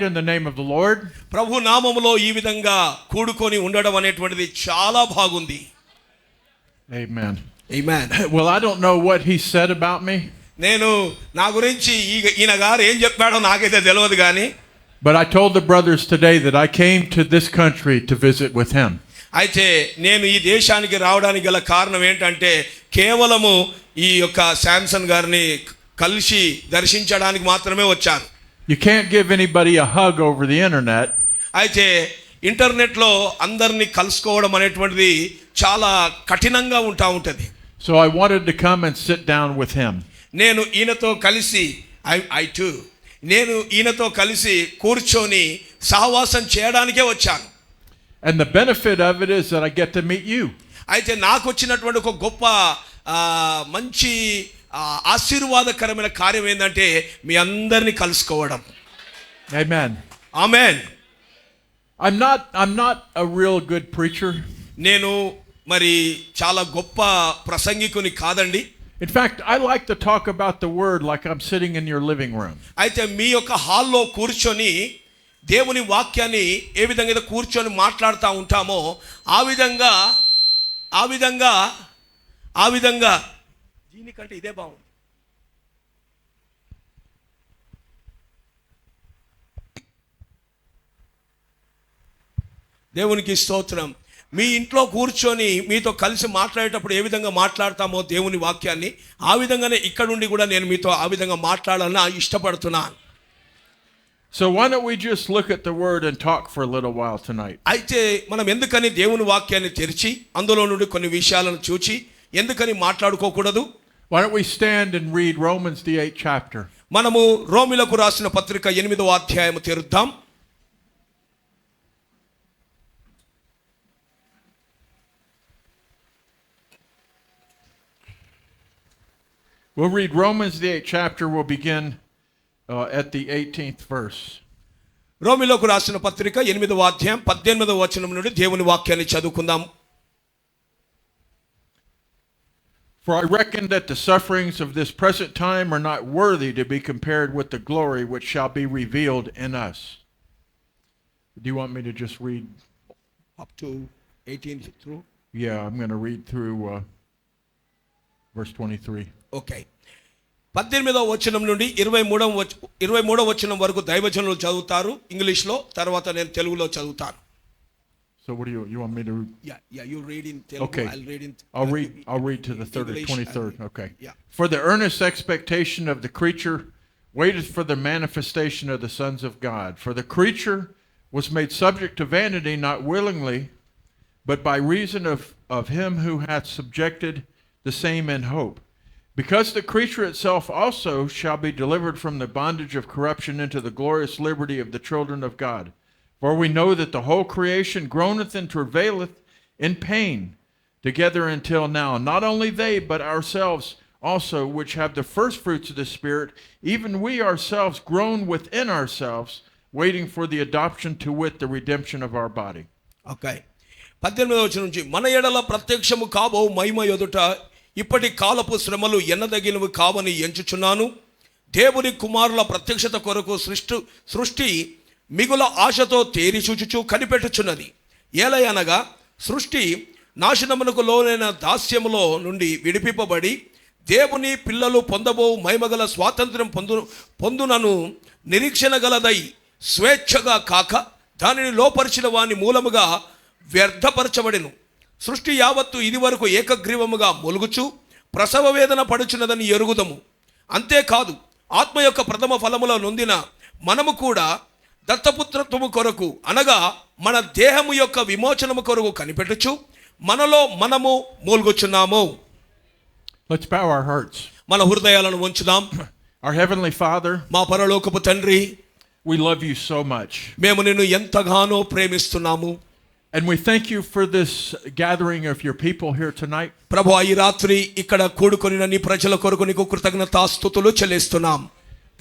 in the name of the Lord. ప్రభు నామములో ఈ విధంగా కూడుకొని ఉండడం అనేటువంటిది చాలా బాగుంది. Amen. Amen. Well, I don't know what he said about me. నేను నా గురించి ఈయన గారు ఏం చెప్పాడో నాకైతే తెలియదు కానీ, but I told the brothers today that I came to this country to visit with him. అయితే నేను ఈ దేశానికి రావడానికి గల కారణం ఏంటంటే కేవలము ఈ యొక్క శాంసన్ గారిని కలిసి దర్శించడానికి మాత్రమే వచ్చాను. You can't give anybody a hug over the internet. అయితే ఇంటర్నెట్లో అందరినీ కలుసుకోవడం అనేటువంటిది చాలా కఠినంగా ఉంటుంది. So I wanted to come and sit down with him. నేను ఈయనతో కలిసి నేను ఈయనతో కలిసి కూర్చొని సహవాసం చేయడానికే వచ్చాను. And the benefit of it is that I get to meet you. అయితే నాకు వచ్చినటువంటి ఒక గొప్ప మంచి ఆశీర్వాదకరమైన కార్యం ఏంటంటే మీ అందరినీ కలుసుకోవడం. Amen. Amen. I'm not a real good preacher. నేను మరి చాలా గొప్ప ప్రసంగికుని కాదండి. In fact, I like to talk about the word like I'm sitting in your living room. అయితే మీ యొక్క హాల్లో కూర్చొని దేవుని వాక్యాన్ని ఏ విధంగా కూర్చొని మాట్లాడుతూ ఉంటామో ఆ విధంగా దీనికంటే ఇదే బాగుంది. దేవునికి స్తోత్రం. మీ ఇంట్లో కూర్చొని మీతో కలిసి మాట్లాడేటప్పుడు ఏ విధంగా మాట్లాడతామో దేవుని వాక్యాన్ని, ఆ విధంగానే ఇక్కడ నుండి కూడా నేను మీతో ఆ విధంగా మాట్లాడాలని ఇష్టపడుతున్నాను. So why don't we just look at the word and talk for a little while tonight? అయితే మనం ఎందుకని దేవుని వాక్యాన్ని తెరిచి అందులో నుండి కొన్ని విషయాలను చూచి ఎందుకని మాట్లాడుకోకూడదు? Why don't we stand and read Romans the 8th chapter? మనము రోమీయులకు రాసిన పత్రిక 8వ అధ్యాయము తెరుద్దాం. We'll read Romans the 8th chapter. We'll begin at the 18th verse. రోమీయులకు రాసిన పత్రిక 8వ అధ్యాయం 18వ వచనం నుండి దేవుని వాక్యాన్ని చదువుకుందాం. For I reckon that the sufferings of this present time are not worthy to be compared with the glory which shall be revealed in us. Do you want me to just read up to 18 through? Yeah, I'm going to read through verse 23. Okay. 18వ వచనం నుండి 23వ వచనం వరకు దైవజనులు చదువుతారు ఇంగ్లీష్లో, తర్వాత నేను తెలుగులో చదువుతాను. So what do you want me to? Yeah, you read in Telugu. Okay. I'll read to the 23rd. Okay. Yeah. For the earnest expectation of the creature waited for the manifestation of the sons of God. For the creature was made subject to vanity, not willingly, but by reason of him who hath subjected the same in hope. Because the creature itself also shall be delivered from the bondage of corruption into the glorious liberty of the children of God. For we know that the whole creation groaneth and travaileth in pain together until now. Not only they, but ourselves also, which have the first fruits of the Spirit, even we ourselves groan within ourselves, waiting for the adoption, to wit, the redemption of our body. Okay. 18వ వచనం నుంచి మన ఎడల ప్రత్యక్షము కాబో మహిమ ఎదుట ఇప్పటి కాలపు శ్రమలు ఎన్నదగినవి కావని ఎంచుచున్నాను. దేవుని కుమారుల ప్రత్యక్షత కొరకు సృష్టి మిగుల ఆశతో తేరి చూచుచు కనిపెట్టుచున్నది. ఏలయనగా సృష్టి నాశనమునకు లోనైన దాస్యములో నుండి విడిపింపబడి దేవుని పిల్లలు పొందబో మహిమగల స్వాతంత్ర్యం పొందునను నిరీక్షణ గలదై స్వేచ్ఛగా కాక దానిని లోపరిచిన వాని మూలముగా వ్యర్థపరచబడెను. సృష్టి యావత్తు ఇది వరకు ఏకగ్రీవముగా మొలుగుచు ప్రసవ వేదన పడుచున్నదని ఎరుగుదము. అంతేకాదు ఆత్మ యొక్క ప్రథమ ఫలములో నొందిన మనము కూడా దత్తపుత్రత్వము కొరకు అనగా మన దేహము యొక్క విమోచనము కొరకు కనిపెట్టుచు మనలో మనము మూల్గొచ్చున్నాము. Let's bow our hearts. మన హృదయాలను వంచుదాం. Our heavenly Father, మా పరలోకపు తండ్రి, we love you so much. మేము నిన్ను ఎంతగానో ప్రేమిస్తున్నాము. And we thank you for this gathering of your people here tonight. ప్రభువా, ఈ రాత్రి ఇక్కడ కూడుకొనిన నీ ప్రజల కొరకు నీకు కృతజ్ఞతాస్తుతులు చెల్లిస్తున్నాం.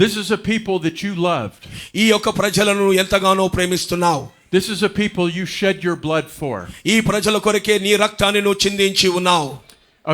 This is a people that you loved. ఈ యొక్క ప్రజలను ఎంతగానో ప్రేమిస్తున్నావు. This is a people you shed your blood for. ఈ ప్రజల కొరకే నీ రక్తాన్ని నువ్వు చిందించి ఉన్నావు.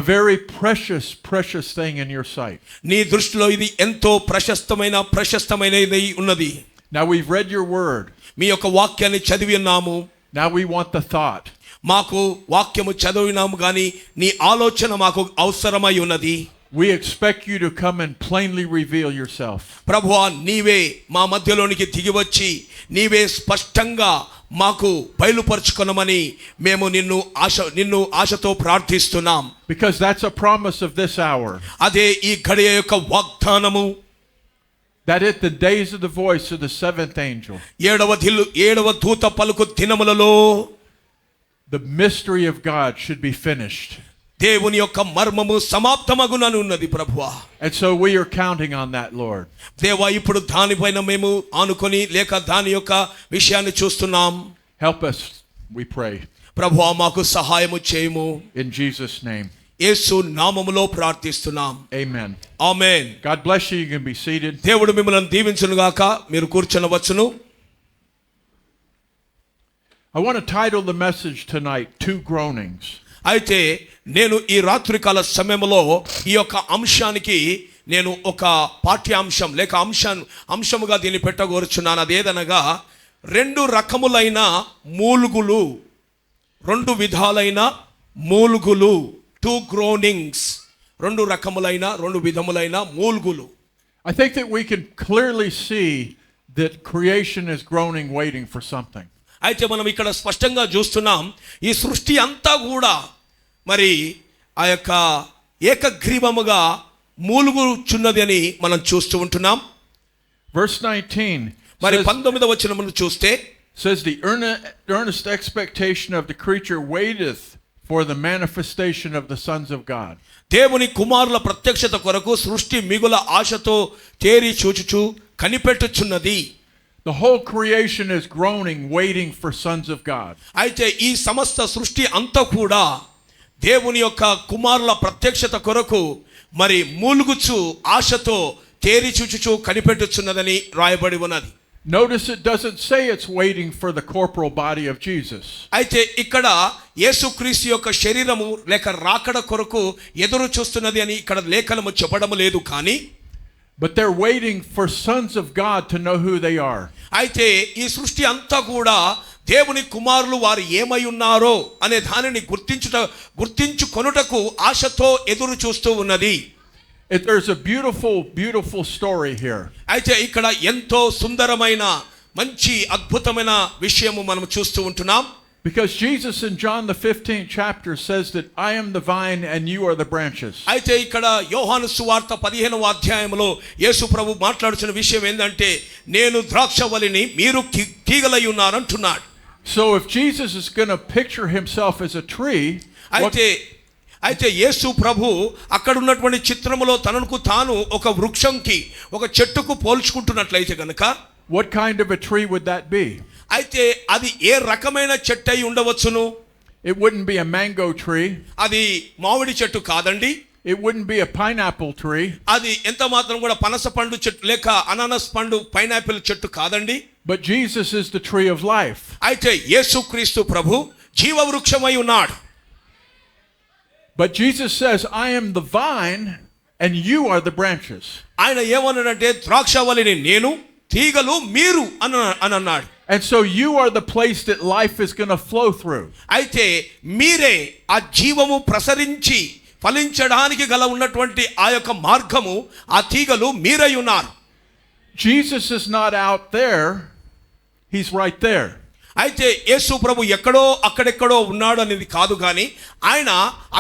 A very precious thing in your sight. నీ దృష్టిలో ఇది ఎంతో ప్రశస్తమైనది ఉన్నది. Now we've read your word. మీ యొక్క వాక్యాన్ని చదివి ఉన్నాము. Now we want the thought. మాకు వాక్యము చదివినాము కానీ నీ ఆలోచన మాకు అవసరమై ఉన్నది. We expect you to come and plainly reveal yourself. ప్రభువా, నీవే మా మధ్యలోనికి దిగి వచ్చి నీవే స్పష్టంగా మాకు బయలుపరుచుకొనమని మేము నిన్ను ఆశతో ప్రార్థిస్తున్నాం. Because that's a promise of this hour. అదే ఈ గడియ యొక్క వాగ్దానము. That at the days of the voice of the seventh angel, ఏడవ దూత పలుకు దినములలో the mystery of God should be finished. దేవుని యొక్క మర్మము సమాప్తమగునని ఉన్నది ప్రభువా. And so we are counting on that, Lord. దేవా, ఇప్పుడు దానిపైన మేము ఆనుకొని లేక దాని యొక్క విషయాన్ని చూస్తున్నాం. Help us, we pray. ప్రభువా, మాకు సహాయము చేయము. In Jesus' name. యేసు నామములో ప్రార్థిస్తున్నాం. Amen. Amen. God bless you. You can be seated. దేవుడు మిమ్మల్ని దీవించును గాక. మీరు కూర్చొనవచ్చును. I want to title the message tonight, Two Groanings. అయితే నేను ఈ రాత్రికాల సమయంలో ఈ యొక్క అంశానికి నేను ఒక పాఠ్యాంశం లేక అంశముగా దీన్ని పెట్టగోరుచున్నాను. అదేదనగా రెండు రకములైన మూలుగులు, రెండు విధాలైన మూలుగులు, టూ గ్రోనింగ్స్, రెండు రకములైన రెండు విధములైన మూలుగులు. I think that we can clearly see that creation is groaning, waiting for something. అయితే మనం ఇక్కడ స్పష్టంగా చూస్తున్నాం, ఈ సృష్టి అంతా కూడా మరి ఆ యొక్క ఏకగ్రీవముగా మూలుగుచున్నది అని మనం చూస్తూ ఉంటున్నాం. Verse 19 మరి 19వ వచనమును చూస్తే says the earnest expectation of the creature waiteth for the manifestation of the sons of God. దేవుని కుమారుల ప్రత్యక్షత కొరకు సృష్టి మిగుల ఆశతో తేరి చూచుచు కనిపెట్టుచున్నది. The whole creation is groaning, waiting for sons of God. అయితే ఈ సమస్త సృష్టి అంతా కూడా దేవుని యొక్క కుమారుల ప్రత్యక్షత కొరకు మరి మూలుగుచు ఆశతో తేరి చూచుచు కనిపెట్టుచున్నదని రాయబడి ఉన్నది. Notice it doesn't say it's waiting for the corporal body of Jesus. అయితే ఇక్కడ యేసుక్రీస్తు యొక్క శరీరము లేక రాకడ కొరకు ఎదురు చూస్తున్నది అని ఇక్కడ లేఖనము చెప్పడం లేదు. కానీ but they're waiting for sons of God to know who they are. అయితే ఈ సృష్టి అంతా కూడా దేవుని కుమారులు వారు ఏమై ఉన్నారో అనే దానిని గుర్తించుకొనుటకు ఆశతో ఎదురు చూస్తూ ఉన్నది. There's a beautiful story here. అయితే ఇక్కడ ఎంతో సుందరమైన మంచి అద్భుతమైన విషయము మనం చూస్తూ ఉంటున్నాం. Because Jesus in John the 15th chapter says that I am the vine and you are the branches. అయితే ఇక్కడ యోహాను సువార్త 15వ అధ్యాయములో యేసు ప్రభు మాట్లాడుతున్న విషయం ఏంటంటే నేను ద్రాక్షవల్లిని మీరు తీగలై ఉన్నారు అంటున్నాడు. So if Jesus is going to picture himself as a tree, అయితే యేసు ప్రభు అక్కడ ఉన్నటువంటి చిత్రములో తనకు తాను ఒక వృక్షంకి ఒక చెట్టుకు పోల్చుకుంటున్నట్లయితే గనుక what kind of a tree would that be? అయితే అది ఏ రకమైన చెట్టు అయి ఉండవచ్చును? It wouldn't be a mango tree. అది మామిడి చెట్టు కాదండి. It wouldn't be a pineapple tree. అది ఎంత మాత్రం కూడా పనస పండు చెట్టు లేక అనానస్ పండు పైనాపిల్ చెట్టు కాదండి. But Jesus is the tree of life. అయితే యేసుక్రీస్తు ప్రభు జీవ వృక్షమై ఉన్నాడు. But Jesus says I am the vine and you are the branches. ఆయన ఏమన్నాడంటే ద్రాక్షవల్లిని నేను, తీగలు మీరు అని అన్నాడు. And so you are the place that life is going to flow through. అయితే మీరే ఆ జీవము ప్రసరించి ఫలించడానికి గల ఉన్నటువంటి ఆ యొక్క మార్గము, ఆ తీగలు మీరై ఉన్నారు. Jesus is not out there. He's right there. అయితే యేసు ప్రభు ఎక్కడో అక్కడెక్కడో ఉన్నాడు అనేది కాదు, కానీ ఆయన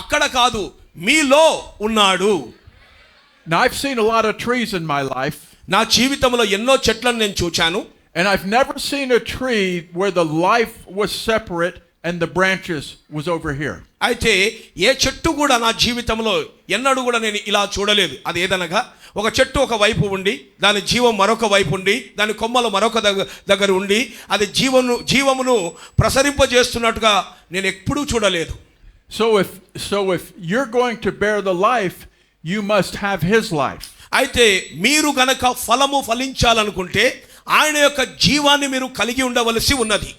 అక్కడ కాదు, మీలో ఉన్నాడు. Now I've seen a lot of trees in my life. నా జీవితంలో ఎన్నో చెట్లను నేను చూచాను. And I've never seen a tree where the life was separate and the branches was over here. అయితే ఏ చెట్టు కూడా నా జీవితంలో ఎన్నడూ కూడా నేను ఇలా చూడలేదు. అది ఏదనగా ఒక చెట్టు ఒక వైపు ఉండి దాని జీవం మరొక వైపు ఉండి దాని కొమ్మలు మరొక దగ్గర ఉండి అది జీవమును ప్రసరింపజేస్తున్నట్టుగా నేను ఎప్పుడూ చూడలేదు. So if you're going to bear the life, you must have his life. అయితే మీరు గనక ఫలము ఫలించాలనుకుంటే ఆయన యొక్క జీవాన్ని మీరు కలిగి ఉండవలసి ఉన్నది.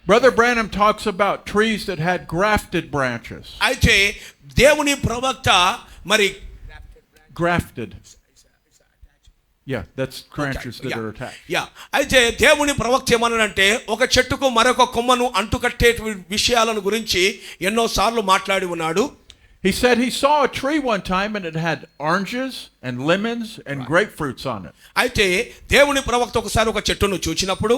Brother Branham talks about trees that had grafted branches. అయితే దేవుని ప్రవక్త మరి grafted. Yeah, that's branches that are attached. అయితే దేవుని ప్రవక్త ఏమన్నాడంటే ఒక చెట్టుకు మరొక కొమ్మను అంటుకట్టే విషయాలను గురించి ఎన్నోసార్లు మాట్లాడి ఉన్నాడు. He said he saw a tree one time and it had oranges and lemons and grapefruits on it. అయితే దేవుని ప్రవక్త ఒకసారి ఒక చెట్టును చూచినప్పుడు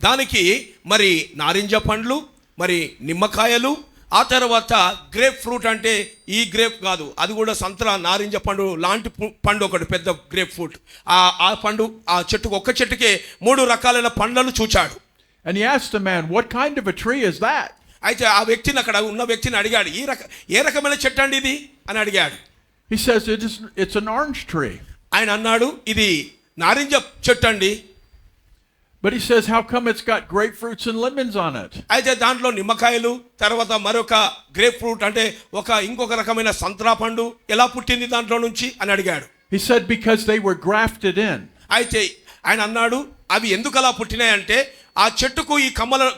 దానికి మరి నారింజ పండ్లు, మరి నిమ్మకాయలు, ఆ తర్వాత గ్రేప్ ఫ్రూట్ అంటే ఈ గ్రేప్ కాదు, అది కూడా సంత్రా నారింజ పండు లాంటి పండు ఒకటి పెద్ద గ్రేప్ ఫ్రూట్. ఆ పండు ఆ చెట్టుకు ఒక్క చెట్టుకే 3 రకాలైన పండ్లను చూచాడు. And he asked the man, what kind of a tree is that? అయితే ఆ వ్యక్తిని అక్కడ ఉన్న వ్యక్తిని అడిగాడు, ఏ రకమైన చెట్టు అండి ఇది అని అడిగాడు. He says it's an orange tree. ఆయన అన్నాడు ఇది నారింజ చెట్టు అండి. But he says, how come it's got grapefruits and lemons on it? అయితే దాంట్లో నిమ్మకాయలు, తర్వాత మరొక గ్రేప్ ఫ్రూట్ అంటే ఇంకొక రకమైన సంత్రా పండు ఎలా పుట్టింది దాంట్లో నుంచి అని అడిగాడు. He said because they were grafted in. అయితే ఆయన అన్నాడు అవి ఎందుకు అలా పుట్టినాయంటే ఆ చెట్టుకు ఈ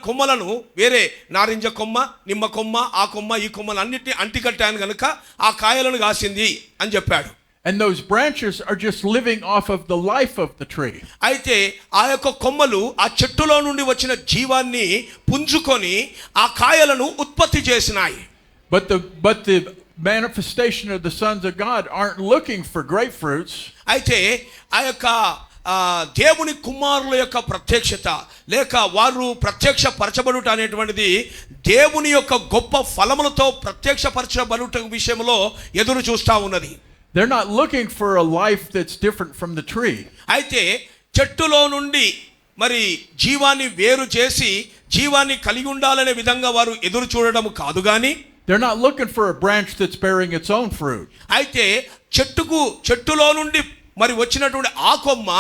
కొమ్మలను వేరే నారింజ కొమ్మ, నిమ్మ కొమ్మ, ఆ కొమ్మ, ఈ కొమ్మలు అన్నిటిని అంటికట్టాను కనుక ఆ కాయలను కాసింది అని చెప్పాడు. And those branches are just living off of the life of the tree. అయితే ఆ యొక్క కొమ్మలు ఆ చెట్టులో నుండి వచ్చిన జీవాన్ని పుంజుకొని ఆ కాయలను ఉత్పత్తి చేసినాయి. But the manifestation of the sons of God aren't looking for grapefruits. అయితే ఆ యొక్క దేవుని కుమారుల యొక్క ప్రత్యక్షత లేక వారు ప్రత్యక్షపరచబడుట అనేటువంటిది దేవుని యొక్క గొప్ప ఫలములతో ప్రత్యక్షపరచబడుట విషయంలో ఎదురు చూస్తూ ఉన్నది. They're not looking for a life that's different from the tree. అయితే చెట్టులో నుండి మరి జీవాన్ని వేరు చేసి జీవాన్ని కలిగి ఉండాలనే విధంగా వారు ఎదురు చూడడం కాదు గాని they're not looking for a branch that's bearing its own fruit. అయితే చెట్టులో నుండి మరి వచ్చినటువంటి ఆ కొమ్మ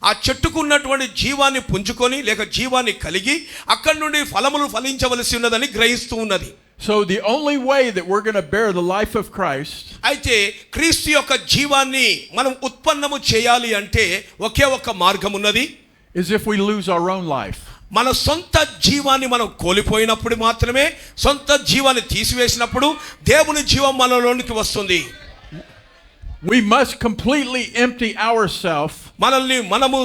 ఆ చెట్టుకు ఉన్నటువంటి జీవాన్ని పుంజుకొని లేక జీవాన్ని కలిగి అక్కడి నుండి ఫలములు ఫలించవలసి ఉన్నదని గ్రహిస్తూ ఉన్నది. So the only way that we're going to bear the life of Christ అయితే క్రీస్తు యొక్క జీవాన్ని మనం ఉత్పన్నము చేయాలి అంటే ఒకే ఒక్క మార్గం ఉన్నది. is if we lose our own life. మన సొంత జీవాన్ని మనం కోల్పోయినప్పుడు మాత్రమే, సొంత జీవాన్ని తీసివేసినప్పుడు దేవుని జీవం మనలోనికి వస్తుంది. We must completely empty ourselves. మనల్ని మనము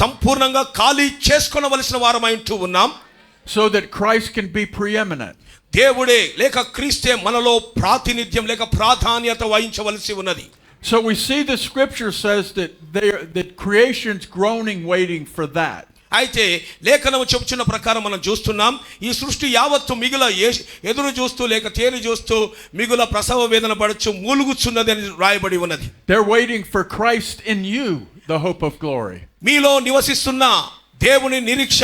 సంపూర్ణంగా ఖాళీ చేసుకొనవలసిన వారమై ఉంటూ ఉన్నాం. So that Christ can be preeminent. దేవుడే లేక క్రీస్తే మనలో ప్రాతినిధ్యం లేక ప్రాధాన్యత వహించవలసి ఉన్నది. So we see the scripture says that creation's groaning waiting for that. అయితే లేఖనము చెప్పుచున్న ప్రకారం మనం చూస్తున్నాం ఈ సృష్టి యావత్తు మిగుల ఎదురు చూస్తూ లేక తేరి చూస్తూ మిగుల ప్రసవ వేదన పడుచు మూలుగుచున్నది అని రాయబడి ఉన్నది. They're waiting for Christ in you, the hope of glory. మీలో నివసిస్తున్న దేవుని నిరీక్ష,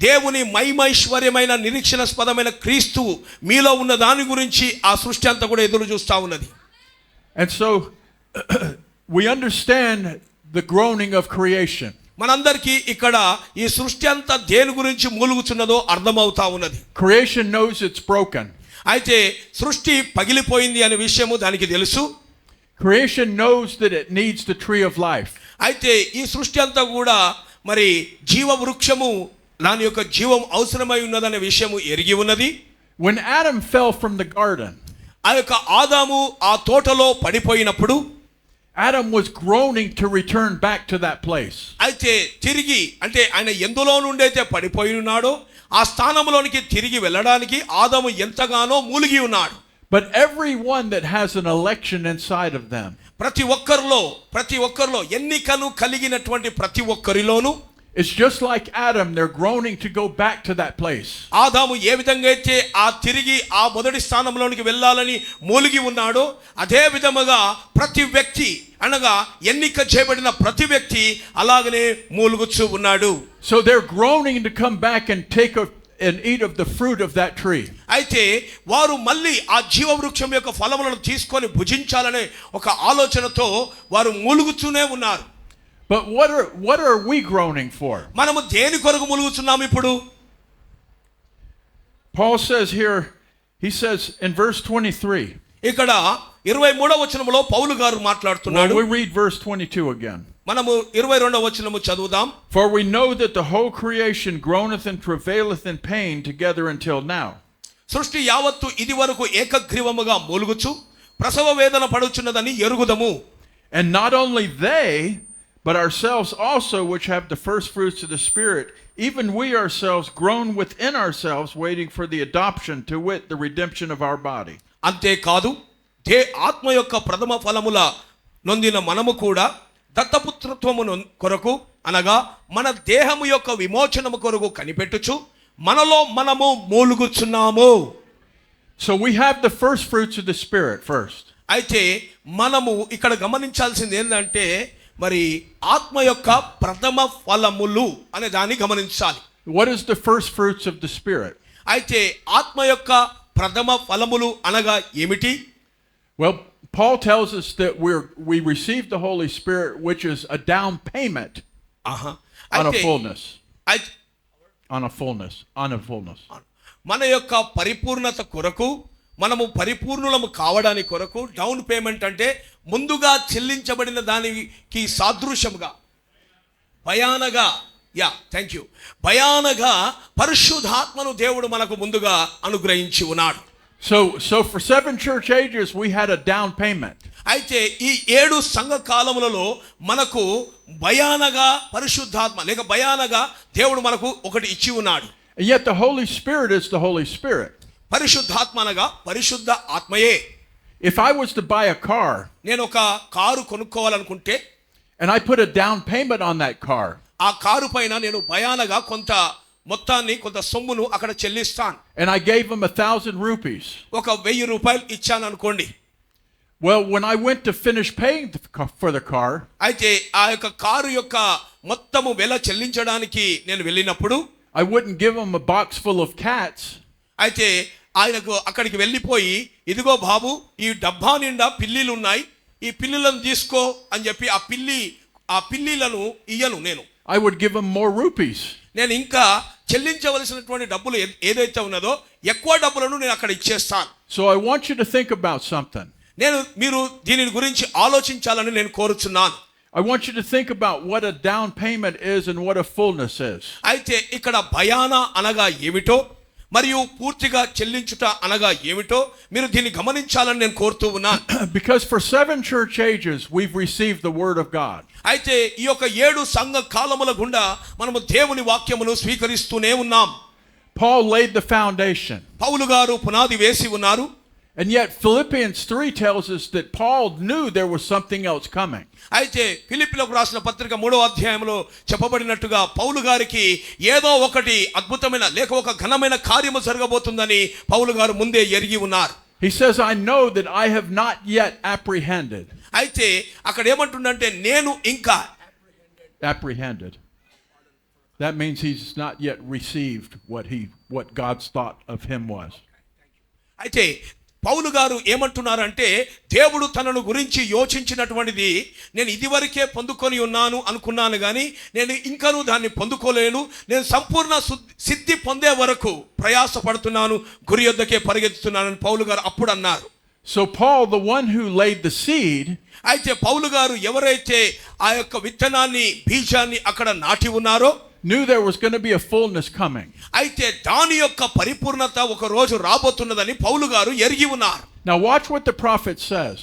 దేవుని మహిమైశ్వర్యమైన నిరీక్షణాస్పదమైన క్రీస్తు మీలో ఉన్న దాని గురించి ఆ సృష్టి అంతా కూడా ఎదురు చూస్తూ ఉన్నది. And so we understand the groaning of creation. మనందరికీ ఇక్కడ ఈ సృష్టి అంతా దేని గురించి మూలుగుచున్నదో అర్థమవుతా ఉన్నది. Creation knows it's broken. అయితే సృష్టి పగిలిపోయింది అనే విషయము దానికి తెలుసు. Creation knows that it needs the tree of life. అయితే ఈ సృష్టి అంతా కూడా మరి జీవ వృక్షము దాని యొక్క జీవం అవసరమై ఉన్నదనే విషయము ఎరిగి ఉన్నది. When Adam fell from the garden, ఆ యొక్క ఆదాము ఆ తోటలో పడిపోయినప్పుడు Adam was groaning to return back to that place. అయితే తిరిగి అంటే ఆయన ఎందులో నుండి అయితే పడిపోయి ఉన్నాడో ఆ స్థానంలోనికి తిరిగి వెళ్ళడానికి ఆదాము ఎంతగానో మూలిగి ఉన్నాడు. But everyone that has an election inside of them, ప్రతి ఒక్కరిలో ఎన్నికను కలిగినటువంటి ప్రతి ఒక్కరిలోనూ it's just like Adam, they're groaning to go back to that place. ఆదాము ఏ విధంగా అయితే తిరిగి ఆ మొదటి స్థానంలోనికి వెళ్ళాలని మూలిగి ఉన్నాడో అదే విధముగా ప్రతి వ్యక్తి అనగా ఎన్నిక చేయబడిన ప్రతి వ్యక్తి అలాగనే మూలుగుచూ ఉన్నాడు. So they're groaning to come back and take and eat of the fruit of that tree. అయితే వారు మళ్ళీ ఆ జీవవృక్షం యొక్క ఫలములను తీసుకొని భుజించాలనే ఒక ఆలోచనతో వారు మూలుగుతూనే ఉన్నారు. But what are we groaning for? మనము దేని కొరకు మూలుగుచున్నాము ఇప్పుడు? Paul says here, he says in verse 23. ఇక్కడ 23వ వచనములో పౌలు గారు మాట్లాడుతున్నాడు. We read verse 22 again. మనము 22వ వచనము చదువుదాం. For we know that the whole creation groaneth and travaileth in pain together until now. సృష్టి యావత్తు ఇది వరకు ఏకగ్రీవముగా మూలుగుచు ప్రసవ వేదన పడుచున్నదని ఎరుగుదము. And not only they, But ourselves also, which have the first fruits of the Spirit, even we ourselves groan within ourselves, waiting for the adoption, to wit, the redemption of our body. అంతేకాదు ఆత్మ యొక్క ప్రథమ ఫలముల నొందిన మనము కూడా దత్తపుత్రత్వము కొరకు అనగా మన దేహము యొక్క విమోచనము కొరకు కనిపెట్టుచు మనలో మనము మూలుగుచున్నాము. So we have the first fruits of the Spirit first. అయితే మనము ఇక్కడ గమనించాల్సింది ఏంటంటే మరి ఆత్మ యొక్క ప్రథమ ఫలములు అనే దాన్ని గమనించాలి. What is the first fruits of the Spirit? అయితే ఆత్మ యొక్క ప్రథమ ఫలములు అనగా ఏమిటి? Well, Paul tells us that we receive the Holy Spirit, which is a down payment on a fullness. On a fullness. మన యొక్క పరిపూర్ణత కొరకు మనము పరిపూర్ణులము కావడానికి కొరకు డౌన్ పేమెంట్ అంటే ముందుగా చెల్లించబడిన దానికి సాదృశ్యముగా భయానగా పరిశుద్ధాత్మను దేవుడు మనకు ముందుగా అనుగ్రహించి ఉన్నాడు. So for 7 church ages we had a down payment. అయితే ఈ 7 సంఘ కాలములలో మనకు భయానగా పరిశుద్ధాత్మ లేక భయానగా దేవుడు మనకు ఒకటి ఇచ్చి ఉన్నాడు. And yet the Holy Spirit is the Holy Spirit. పరిశుద్ధాత్మ అనగా పరిశుద్ధ ఆత్మయే. If I was to buy a car, నేను ఒక car కొనుక్కోవాలనుకుంటే and I put a down payment on that car, ఆ కారు పైన నేను భయానగా కొంత మొత్తాన్ని కొంత సొమ్మును అక్కడ చెల్లిస్తాను. And I gave him 1,000 rupees. ఒక 1000 రూపాయలు ఇచ్చాను అనుకోండి. Well, when I went to finish paying for the car, అయితే ఆ యొక్క కారు యొక్క మొత్తము వెల చెల్లించడానికి నేను వెళ్ళినప్పుడు I wouldn't give him a box full of cats. అయితే ఆయనకు అక్కడికి వెళ్ళిపోయి ఇదిగో బాబు ఈ డబ్బా నిండా పిల్లిలు ఉన్నాయి, ఈ పిల్లులను తీసుకో అని చెప్పి ఆ పిల్లిలను ఇయ్యను నేను. I would give him more rupees. నేను ఇంకా చెల్లించవలసినటువంటి డబ్బులు ఏదైతే ఉన్నదో ఎక్కువ డబ్బులను నేను అక్కడ ఇచ్చేస్తాను. So I want you to think about something. మీరు దీని గురించి ఆలోచించాలని నేను కోరుచున్నాను. I want you to think about what a down payment is and what a fullness is. అయితే ఇక్కడ భయాన అనగా ఏమిటో మరియు పూర్తిగా చెల్లించుట అనగా ఏమిటో మీరు దీన్ని గమనించాలని నేను కోరుతూ ఉన్నాను. Because for 7 church ages we've received the word of God. అయితే ఈ యొక్క 7 సంఘ కాలముల గుండా మనము దేవుని వాక్యమును స్వీకరిస్తూనే ఉన్నాం. Paul laid the foundation. పౌలు గారు పునాది వేసి ఉన్నారు. And yet Philippians 3 tells us that Paul knew there was something else coming. అయితే ఫిలిప్పీలకు రాసిన పత్రిక 3వ అధ్యాయంలో చెప్పబడినట్టుగా పౌలు గారికి ఏదో ఒకటి అద్భుతమైన లేక ఒక ఘనమైన కార్యము జరగబోతుందని పౌలు గారు ముందే ఎరిగి ఉన్నారు. He says, I know that I have not yet apprehended. అయితే అక్కడ ఏమంటుండంటే నేను ఇంకా apprehended. That means he's not yet received what God's thought of him was. అయితే పౌలు గారు ఏమంటున్నారంటే దేవుడు తనను గురించి యోచించినటువంటిది నేను ఇదివరకే పొందుకొని ఉన్నాను అనుకున్నాను కానీ నేను ఇంకనూ దాన్ని పొందుకోలేను, నేను సంపూర్ణ సిద్ధి పొందే వరకు ప్రయాసపడుతున్నాను, గురి యొద్దకే పరిగెత్తుతున్నానని పౌలు గారు అప్పుడు అన్నారు. So Paul, the one who laid the seed, అయితే పౌలు గారు ఎవరైతే ఆ యొక్క విత్తనాన్ని బీజాన్ని అక్కడ నాటి ఉన్నారో knew there was going to be a fullness coming. అయితే దాని యొక్క పరిపూర్ణత ఒక రోజు రాబోతున్నదని పౌలు గారు ఎరిగి ఉన్నారు. Now watch what the prophet says.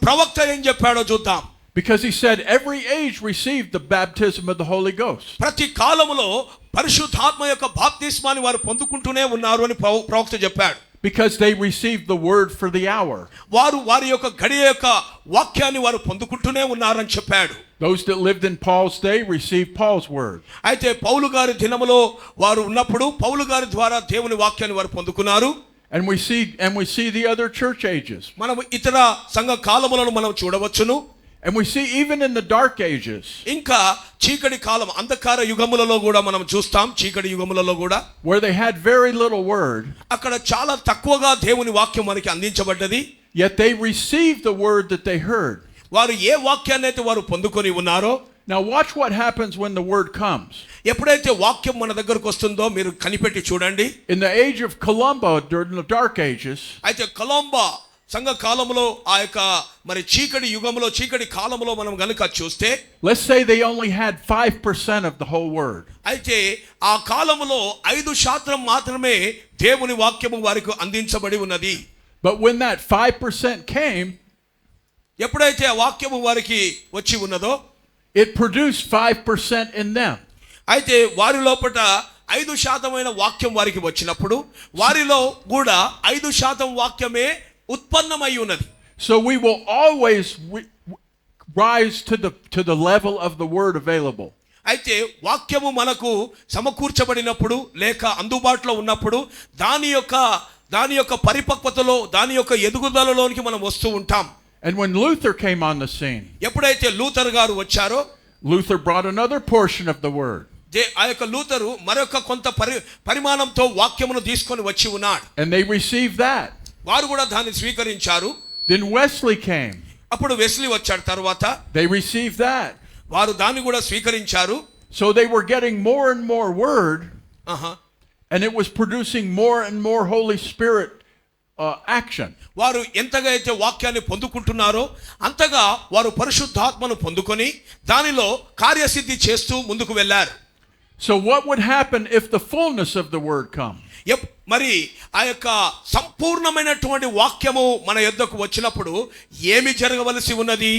ప్రవక్త ఏం చెప్పాడో చూద్దాం. Because he said every age received the baptism of the Holy Ghost. ప్రతి కాలములో పరిశుద్ధాత్మ యొక్క బాప్తిస్మాన్ని వారు పొందుకుంటూనే ఉన్నారు అని ప్రవక్త చెప్పాడు. Because they received the word for the hour. వారి యొక్క గడియ యొక్క వాక్యాన్ని వారు పొందుకుంటూనే ఉన్నారని చెప్పాడు. Those that lived in Paul's day received Paul's word. అయితే పౌలు గారి దినములో వారు ఉన్నప్పుడు పౌలు గారి ద్వారా దేవుని వాక్యాన్ని వారు పొందుకున్నారు. And we see the other church ages. మనం ఇతర సంఘ కాలములను మనం చూడవచ్చును. And we see even in the dark ages. ఇంకా చీకటి కాలం అంధకార యుగములలో కూడా మనం చూస్తాం. చీకటి యుగములలో కూడా where they had very little word. అక్కడ చాలా తక్కువగా దేవుని వాక్యం మనకి అందించబడ్డది. Yet they received the word that they heard. వారు ఏ వాక్యాన్ని అయితే వారు పొందుకొని ఉన్నారో. Now watch what happens when the word comes. ఎప్పుడైతే వాక్యం మన దగ్గరకు వస్తుందో మీరు కనిపెట్టి చూడండి. In the age of Columba during the dark ages, అయితే కొలంబా సంఘ కాలములో ఆ యొక్క మరి చీకటి యుగములో చీకటి కాలములో మనం గనుక చూస్తే let's say they only had 5% of the whole word. అయితే ఆ కాలములో 5% మాత్రమే దేవుని వాక్యము వారికి అందించబడి ఉన్నది. But when that 5% came, ఎప్పుడైతే ఆ వాక్యము వారికి వచ్చి ఉన్నదో it produced 5% in them. అయితే వారి లోపట 5% వాక్యం వారికి వచ్చినప్పుడు వారిలో కూడా 5% వాక్యమే ఉత్పన్నమై ఉన్నది. So we will always rise to the level of the word available. అయితే వాక్యము మనకు సమకూర్చబడినప్పుడు లేక అందుబాటులో ఉన్నప్పుడు దాని యొక్క పరిపక్వతలో దాని యొక్క ఎదుగుదలలోనికి మనం వస్తూ ఉంటాం. And when Luther came on the scene, ఎప్పుడైతే లూథర్ గారు వచ్చారో Luther brought another portion of the word. ఆ యొక్క లూథరు మరొక కొంత పరిమాణంతో వాక్యమును తీసుకొని వచ్చి ఉన్నాడు. And they received that. వారు కూడా దాన్ని స్వీకరించారు. Then Wesley came. అప్పుడు వెస్లీ వచ్చాడు తర్వాత. They received that. వారు దాన్ని కూడా స్వీకరించారు. So they were getting more and more word. And it was producing more and more Holy Spirit action. వారు ఎంతగా అయితే వాక్యాన్ని పొందుకుంటున్నారో అంతగా వారు పరిశుద్ధాత్మను పొందుకొని దానిలో కార్యసిద్ధి చేస్తూ ముందుకు వెళ్ళారు. So what would happen if the fullness of the word come? మరి ఆ యొక్క సంపూర్ణమైనటువంటి వాక్యము మన యొద్దకు వచ్చినప్పుడు ఏమి జరగవలసి ఉన్నది?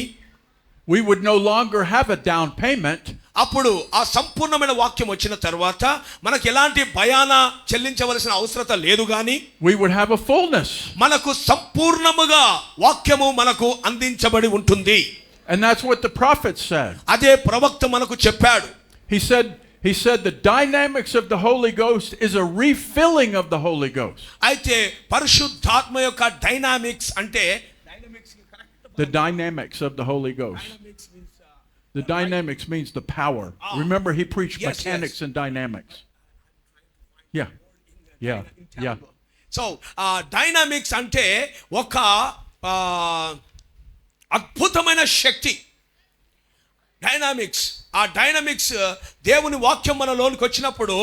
We would no longer have a down payment. అప్పుడు ఆ సంపూర్ణమైన వాక్యం వచ్చిన తర్వాత మనకు ఎలాంటి భయాన చెల్లించవలసిన అవసరత లేదు గాని we would have a fullness. మనకు సంపూర్ణముగా వాక్యము మనకు అందించబడి ఉంటుంది. And that's what the prophet said. అదే ప్రవక్త మనకు చెప్పాడు. He said the dynamics of the Holy Ghost is a refilling of the Holy Ghost. అయితే పరిశుద్ధాత్మ యొక్క డైనామిక్స్ అంటే the dynamics of the Holy Ghost. The dynamics means the power. Remember he preached mechanics and dynamics. Yeah. So dynamics అంటే ఒక అద్భుతమైన శక్తి. Dynamics ఆ dynamics దేవుని వాక్యం మనలోనికి వచ్చినప్పుడు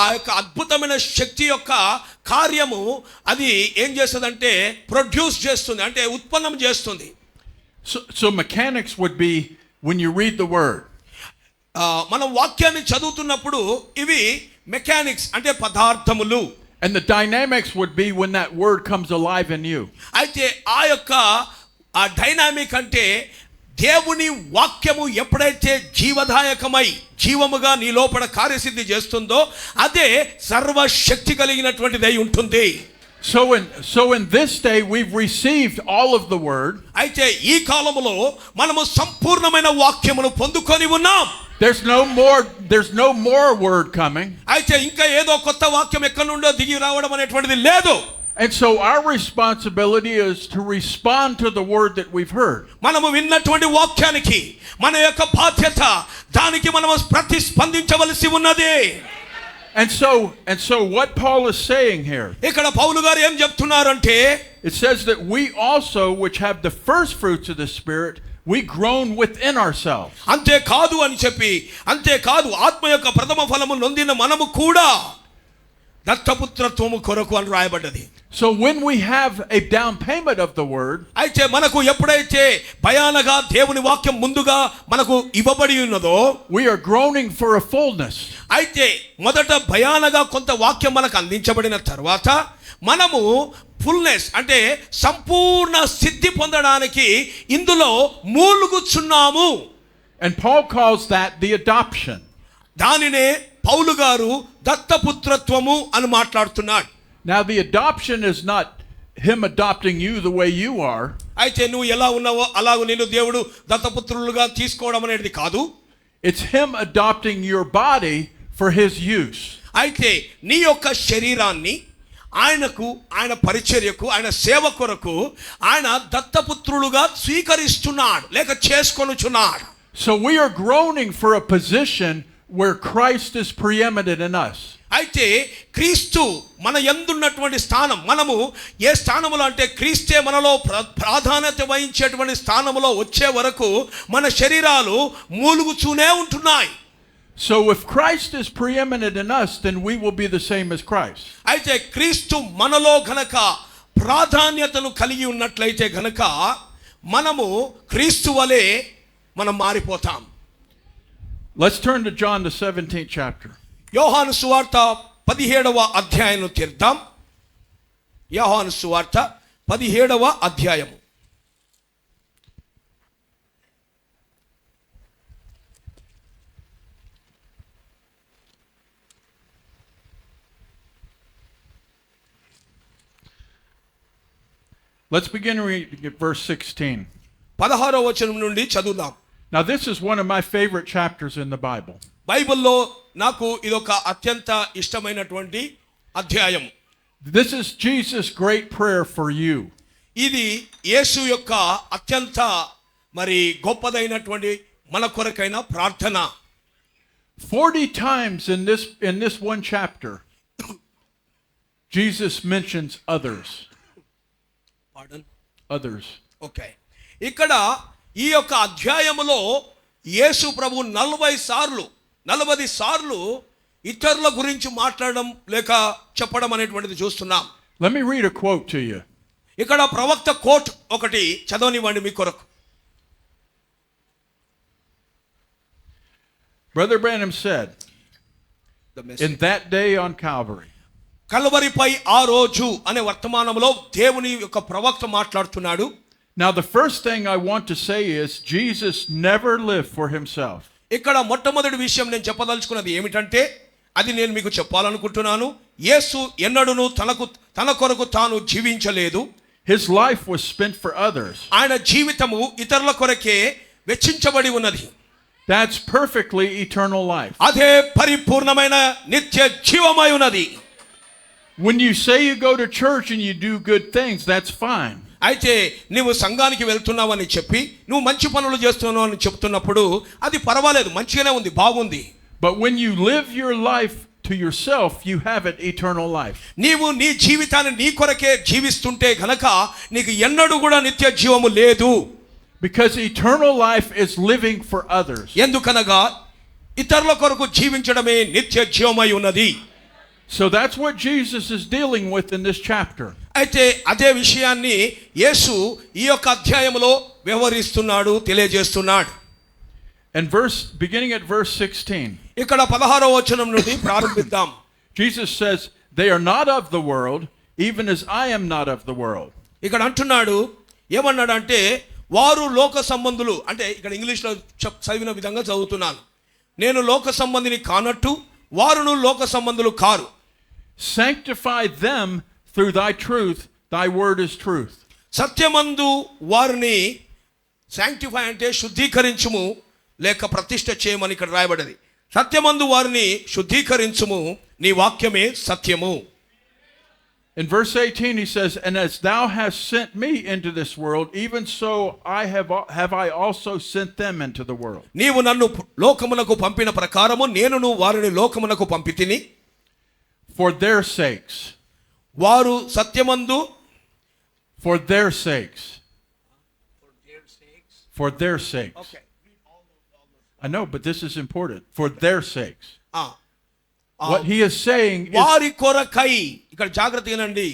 ఆ యొక్క అద్భుతమైన శక్తి యొక్క కార్యము అది ఏం చేస్తుందంటే ప్రొడ్యూస్ చేస్తుంది, అంటే ఉత్పన్నం చేస్తుంది. So mechanics would be when you read the word. మనం వాక్యాన్ని చదువుతున్నప్పుడు ఇవి మెకానిక్స్ అంటే పదార్థములు. And the dynamics would be when that word comes alive in you. అయితే ఆ యొక్క ఆ డైనామిక్ అంటే దేవుని వాక్యము ఎప్పుడైతే జీవదాయకమై జీవముగా నీ లోపల కార్యసిద్ధి చేస్తుందో అదే సర్వశక్తి కలిగినటువంటిదై ఉంటుంది. So in this day we've received all of the word. అయితే ఈ కాలములో మనము సంపూర్ణమైన వాక్యమును పొందుకొని ఉన్నాం. There's no more word coming. అయితే ఇంకా ఏదో కొత్త వాక్యం ఎక్కడి నుండో దిగి రావడం అనేటువంటిది లేదు. And so our responsibility is to respond to the word that we've heard. మనము విన్నటువంటి వాక్యానికి మన యొక్క బాధ్యత దానికి మనము ప్రతిస్పందించవలసి ఉన్నది. And so what Paul is saying here, ఇక్కడ పౌలు గారు ఏం చెప్తున్నారంటే it says that we also which have the first fruits of the Spirit, we groan within ourselves. అంతేకాదు ఆత్మ యొక్క ప్రథమ ఫలము నొందిన మనము కూడా దత్తపుత్రత్వము కొరకు అని రాయబడ్డది. So when we have a down payment of the word, అయితే మనకు ఎప్పుడైతే భయానగా దేవుని వాక్యం ముందుగా మనకు ఇవ్వబడి ఉన్నదో we are groaning for a fullness. అయితే మొదట భయానగా కొంత వాక్యం మనకు అందించబడిన తర్వాత మనము ఫుల్నెస్ అంటే సంపూర్ణ సిద్ధి పొందడానికి ఇందులో మూలుగుచున్నాము. And Paul calls that the adoption. దానినే పౌలు గారు దత్తపుత్రత్వము అని మాట్లాడుతున్నాడు. Now the adoption is not him adopting you the way you are. అయితే నువ్వు ఎలా ఉన్నావో అలాగూ నిన్ను దేవుడు దత్తపుత్రులుగా తీసుకోవడం అనేది కాదు. It's him adopting your body for his use. అయితే నీ యొక్క శరీరాన్ని ఆయనకు, ఆయన పరిచర్యకు, ఆయన సేవ కొరకు ఆయన దత్తపుత్రులుగా స్వీకరిస్తున్నాడు లేక చేసుకొనుచున్నాడు. So we are groaning for a position where Christ is preeminent in us. అయితే క్రీస్తు మన యందున్నటువంటి స్థానం, మనము ఏ స్థానములో అంటే క్రీస్తే మనలో ప్రాధాన్యత వహించేటువంటి స్థానములో వచ్చే వరకు మన శరీరాలు మూలుగుచూనే ఉంటున్నాయి. So if Christ is preeminent in us, then we will be the same as Christ. అయితే క్రీస్తు మనలో గనక ప్రాధాన్యతను కలిగి ఉన్నట్లయితే గనక మనము క్రీస్తు వలె మనం మారిపోతాం. Let's turn to John the 17th chapter. యోహాను సువార్త 17వ అధ్యాయం తీద్దాం. యోహాను సువార్త 17వ అధ్యాయము Let's begin reading at verse 16. 16వ వచనం నుండి చదువుదాం. Now this is one of my favorite chapters in the Bible. బైబిల్లో నాకు ఇదొక అత్యంత ఇష్టమైనటువంటి అధ్యాయం. This is Jesus' great prayer for you. ఇది యేసు యొక్క అత్యంత గొప్పదైనటువంటి మన కొరకైన ప్రార్థన. 40 times in this one chapter, Jesus mentions others. Pardon? Others. Okay. ఇక్కడ ఈ యొక్క అధ్యాయములో యేసు ప్రభు 40 సార్లు ఇతరుల గురించి మాట్లాడడం లేక చెప్పడం అనేటువంటిది చూస్తున్నాం. Let me read a quote to you. ఇక్కడ ప్రవక్త కోట్ ఒకటి చదవనివ్వండి మీ కొరకు. Brother Branham said, in that day on Calvary, కల్వరిపై ఆ రోజు అనే వర్తమానంలో దేవుని యొక్క ప్రవక్త మాట్లాడుతున్నాడు. now the first thing I want to say is Jesus never lived for himself. ఇక్కడ మొట్టమొదటి విషయం నేను చెప్పదలుచుకున్నది ఏమిటంటే అది నేను మీకు చెప్పాలనుకుంటున్నాను. యేసు ఎన్నడూను తన కొరకు తాను జీవించలేదు. His life was spent for others. ఆయన జీవితము ఇతరుల కొరకే వెచ్చించబడి ఉన్నది. That's perfectly eternal life. అదే పరిపూర్ణమైన నిత్య జీవమై ఉన్నది. When you say you go to church and you do good things, that's fine. అయితే నువ్వు సంఘానికి వెళ్తున్నావని చెప్పి నువ్వు మంచి పనులు చేస్తున్నావు అని చెప్తున్నప్పుడు అది పర్వాలేదు, మంచిగానే ఉంది, బాగుంది. But when you live your life to yourself, you have an eternal life. నీవు నీ జీవితాన్ని నీ కొరకే జీవిస్తుంటే గనక నీకు ఎన్నడూ కూడా నిత్య జీవము లేదు. Because eternal life is living for others. ఎందుకనగా ఇతరుల కొరకు జీవించడమే నిత్య జీవమై ఉన్నది. So that's what Jesus is dealing with in this chapter. అయితే అదే విషయాన్ని యేసు ఈ యొక్క అధ్యాయములో వ్యవహరిస్తున్నాడు, తెలియజేస్తున్నాడు. And beginning at verse 16. ఇక్కడ 16వ వచనం నుండి ప్రారంభిద్దాం. Jesus says, they are not of the world, even as I am not of the world. ఇక్కడ అంటున్నాడు, ఏమన్నాడంటే వారు లోక సంబంధులు, అంటే ఇక్కడ ఇంగ్లీష్లో చదివిన విధంగా చదువుతున్నాను. నేను లోక సంబంధిని కానట్టు వారును లోక సంబంధులు car. Sanctify them through thy truth, thy word is truth. సత్యమందు వారిని శాంక్టిఫై అంటే శుద్ధీకరించుము లేక ప్రతిష్ఠ చేయమని ఇక్కడ రాయబడ్డది. సత్యమందు వారిని శుద్ధీకరించుము, నీ వాక్యమే సత్యము. In verse 18 he says, and as thou hast sent me into this world, even so have I also sent them into the world. నీవు నన్ను లోకమునకు పంపిన ప్రకారము నేనును వారిని లోకమునకు పంపితిని. For their sakes. వారు సత్యమందు for their sakes. For their sakes. Okay. I know, but this is important. For their sakes. What he is saying is వారి కొరకై, ఇక్కడ జాగ్రత్తగా వినండి,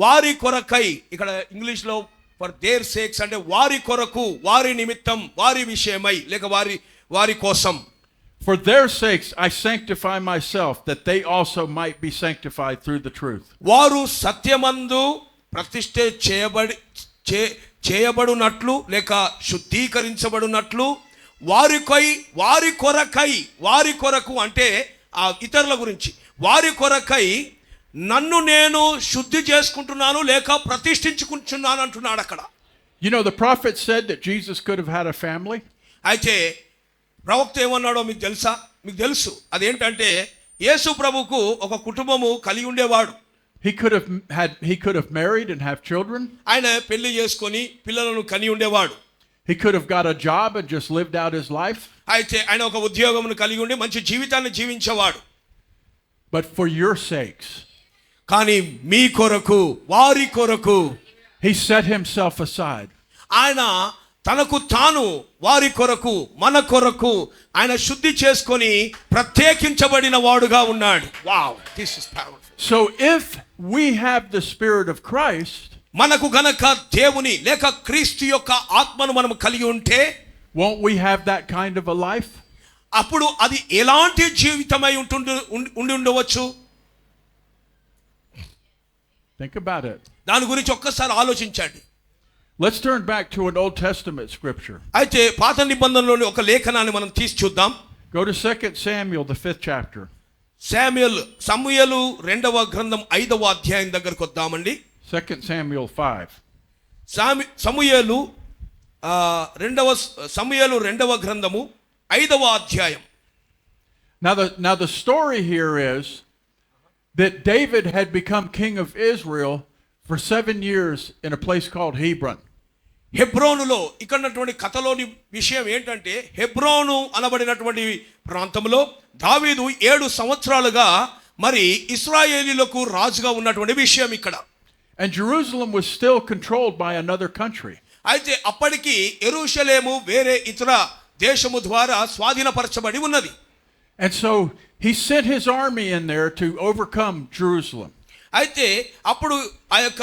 వారి కొరకై, ఇక్కడ ఇంగ్లీష్లో ఫర్ దేర్ సేక్స్ అంటే వారి కొరకు, వారి నిమిత్తం, వారి విషయమై లేక వారి కోసం. For their sakes I sanctify myself, that they also might be sanctified through the truth. వారు సత్యమందు ప్రతిష్ఠ చేయబడునట్లు లేక శుద్ధీకరించబడునట్లు వారి కొరకు అంటే ఆ ఇతరుల గురించి, వారి కొరకై నన్ను నేను శుద్ధి చేసుకుంటున్నాను లేక ప్రతిష్ఠించుకుంటున్నాను అంటున్నాడు అక్కడ. You know, the prophet said that Jesus could have had a family. అయితే ప్రవక్త ఏమన్నాడో మీకు తెలుసా? మీకు తెలుసు అదేంటంటే యేసు ప్రభుకు ఒక కుటుంబము కలిగి ఉండేవాడు. He could have married and have children. ఆయన పెళ్లి చేసుకొని పిల్లలను కని ఉండేవాడు. He could have got a job and just lived out his life. అయితే ఆయన ఒక ఉద్యోగమును కలిగి ఉండి మంచి జీవితాన్ని జీవించేవాడు. But for your sakes, కానీ మీ కొరకు, వారి కొరకు he set himself aside. ఆయన తనకు తాను వారి కొరకు, మన కొరకు ఆయన శుద్ధి చేసుకొని ప్రత్యేకించబడిన వాడుగా ఉన్నాడు. Wow, this is powerful. So if we have the spirit of Christ, మనకు గనక దేవుని లేక క్రీస్తు యొక్క ఆత్మను మనం కలిగి ఉంటే, won't we have that kind of a life? అప్పుడు అది ఎలాంటి జీవితమై ఉండవచ్చు? Think about it. దాని గురించి ఒక్కసారి ఆలోచించండి. Let's turn back to an Old Testament scripture. అయితే పాత నిబంధనలోని ఒక లేఖనాన్ని మనం తీసి చూద్దాం. Go to 2 Samuel, the 5th chapter. సమూయేలు 2వ గ్రంథం 5వ అధ్యాయం దగ్గరకు వద్దామండి. 2 Samuel 5. సమూయేలు రెండవ గ్రంథము 5వ అధ్యాయం. Now the story here is that David had become king of Israel for 7 years in a place called Hebron. హెబ్రోనులో ఇక్కడ ఉన్నటువంటి కథలోని విషయం ఏంటంటే హెబ్రోను అనబడినటువంటి ప్రాంతంలో దావీదు 7 సంవత్సరాలుగా మరి ఇశ్రాయేలీయులకు రాజుగా ఉన్నటువంటి విషయం ఇక్కడ. And Jerusalem was still controlled by another country. అయితే అప్పటికి యెరూషలేము వేరే ఇతర దేశము ద్వారా స్వాధీనపరచబడి ఉన్నది. And so he sent his army in there to overcome Jerusalem. అయితే అప్పుడు ఆ యొక్క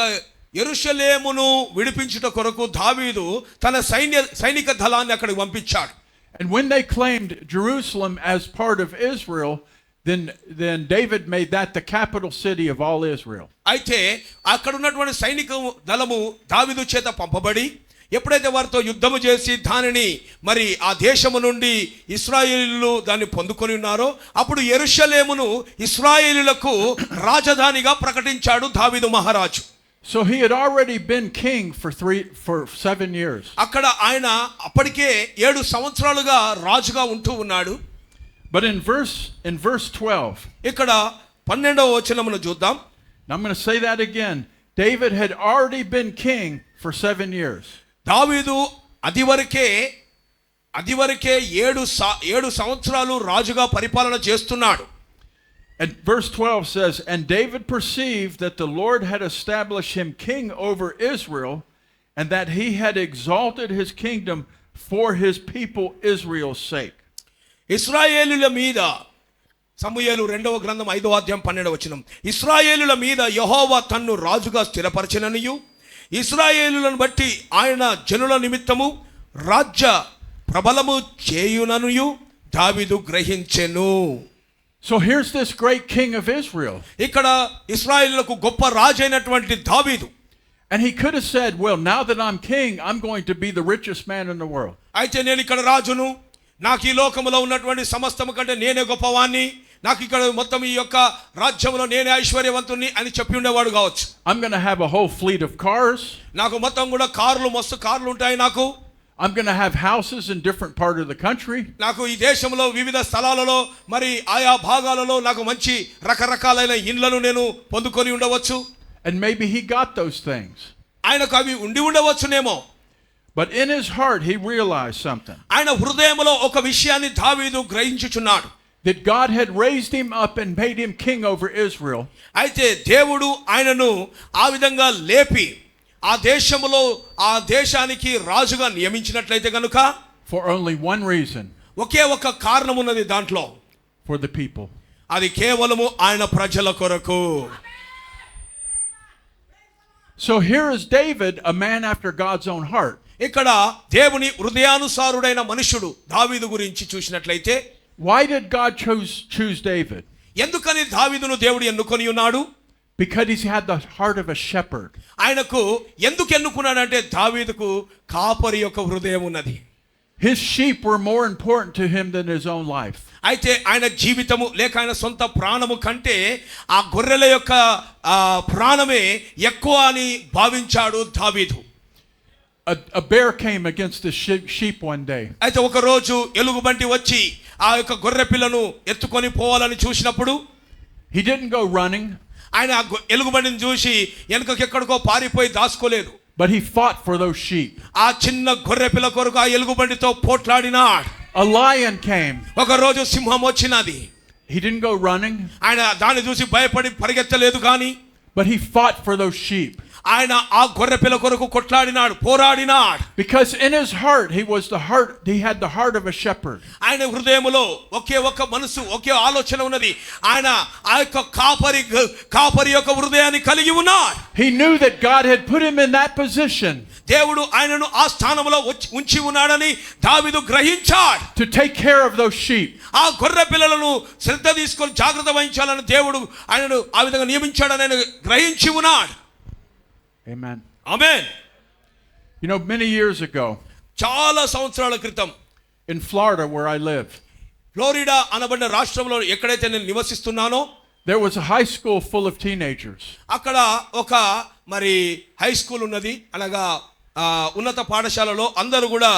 యెరూషలేమును విడిపించుట కొరకు దావీదు తన సైనిక దళాన్ని అక్కడికి పంపించాడు. And when they claimed Jerusalem as part of Israel, then David made that the capital city of all Israel. అయితే అక్కడ ఉన్నటువంటి సైనిక దళము దావీదు చేత పంపబడి ఎప్పుడైతే వారితో యుద్ధము చేసి దానిని మరి ఆ దేశము నుండి ఇశ్రాయేలీయులు దాన్ని పొందుకొని ఉన్నారో అప్పుడు యెరూషలేమును ఇశ్రాయేలీయులకు రాజధానిగా ప్రకటించాడు దావీదు మహారాజు. So he had already been king for 7 years. అక్కడ ఆయన అప్పటికే 7 సంవత్సరాలుగా రాజుగా ఉంటూ ఉన్నాడు. But in verse 12, ఇక్కడ 12వ వచనమును చూద్దాం. I'm going to say that again. David had already been king for 7 years. దావీదు అదివరకే 7 సంవత్సరాలు రాజుగా పరిపాలన చేస్తున్నాడు. And verse 12 says, "And David perceived that the Lord had established him king over Israel, and that he had exalted his kingdom for his people Israel's sake." ఇశ్రాయేలుల మీద సమూయేలు 2వ గ్రంథం 5వ అధ్యాయం 12వ వచనం. ఇశ్రాయేలుల మీద యెహోవా తన్ను రాజుగా స్థిరపరచెననియు ఇశ్రాయేలులను బట్టి ఆయన జనుల నిమిత్తము రాజ్య ప్రబలము చేయుననియు దావీదు గ్రహించెను. So here's this great king of Israel. ఇక్కడ ఇశ్రాయేలులకు గొప్ప రాజు అయినటువంటి దావీదు. And he could have said, "Well, now that I'm king, I'm going to be the richest man in the world." అయితే నేను ఇక్కడ రాజును, నాకు ఈ లోకములో ఉన్నటువంటి సమస్తము కంటే నేనే గొప్పవాణ్ణి, నాకు ఇక్కడ మొత్తం ఈ యొక్క రాజ్యంలో నేనే ఐశ్వర్యవంతుని అని చెప్పి ఉండేవాడు కావచ్చు. I'm going to have a whole fleet of cars. నాకు మొత్తం కూడా మస్తు కార్లు ఉంటాయి. నాకు I'm going to have houses in different part of the country. నాకు ఈ దేశంలో వివిధ స్థలాలలో మరి ఆయా భాగాలలో నాకు మంచి రకరకాలైన ఇండ్లను నేను పొందుకొని ఉండవచ్చు. And maybe he got those things. ఆయనకు అవి ఉండి ఉండవచ్చునేమో. But in his heart he realized something. ఆయన హృదయంలో ఒక విషయాన్ని దావీదు గ్రహించుచున్నాడు. That God had raised him up and made him king over Israel. అయితే దేవుడు ఆయనను ఆ విధంగా లేపి ఆ దేశములో ఆ దేశానికి రాజుగా నియమించినట్లయితే గనుక For only one reason. ఒకే ఒక కారణం ఉన్నది దాంట్లో. For the people. అది కేవలము ఆయన ప్రజల కొరకు. So here is David, a man after God's own heart. ఇక్కడ దేవుని హృదయానుసారుడైన మనుషుడు దావీదు గురించి చూసినట్లయితే Why did God choose David? ఎందుకని దావీదును దేవుడు ఎన్నుకొని ఉన్నాడు? Because he had the heart of a shepherd. ఆయనకు ఎందుకు ఎన్నుకున్నాడంటే దావీదుకు కాపరి యొక్క హృదయం ఉన్నది. His sheep were more important to him than his own life. అయితే ఆయన జీవితము లేక ఆయన సొంత ప్రాణము కంటే ఆ గొర్రెల యొక్క ప్రాణమే ఎక్కువ అని భావించాడు దావీదు. A bear came against the sheep one day. అయితే ఒక రోజు ఎలుగుబంటి వచ్చి ఆ యొక్క గొర్రె పిల్లను ఎత్తుకొని పోవాలని చూసినప్పుడు he didn't go running. ఆయన ఎలుగుబంటిని చూసి వెనకకెక్కడికో పారిపోయి దాచుకోలేదు. But he fought for those sheep. ఆ చిన్న గొర్రె పిల్ల కొరకు ఆ ఎలుగుబంటితో పోట్లాడినాడు. A lion came. ఒక రోజు సింహం వచ్చినది. He didn't go running. ఆయన దాన్ని చూసి భయపడి పరిగెత్తలేదు కానీ But he fought for those sheep. ఆయన ఆ గొర్రె పిల్ల కొరకు కొట్లాడినాడు, పోరాడినాడు. Because in his heart he had the heart of a shepherd. ఆయన హృదయములో ఒకే ఒక మనసు, ఒకే ఆలోచన ఉన్నది. ఆయన ఆ యొక్క కాపరి యొక్క హృదయాన్ని కలిగి ఉన్నాడు. He knew that God had put him in that position. దేవుడు ఆయనను ఆ స్థానంలో ఉంచి ఉన్నాడని దావీదు గ్రహించాడు. To take care of those sheep. ఆ గొర్రె పిల్లలను శ్రద్ధ తీసుకొని జాగ్రత్త వహించాలని దేవుడు ఆయనను ఆ విధంగా నియమించాడని ఆయన గ్రహించి ఉన్నాడు. Amen. Amen. You know, many years ago, చాలా సంవత్సరాల క్రితం in Florida where I live, Florida అనబడిన రాష్ట్రంలో ఎక్కడైతే నేను నివసిస్తున్నానో there was a high school full of teenagers. అక్కడ ఒక మరి హై స్కూల్ ఉన్నది, అనగా ఉన్నత పాఠశాలలో అందరూ కూడా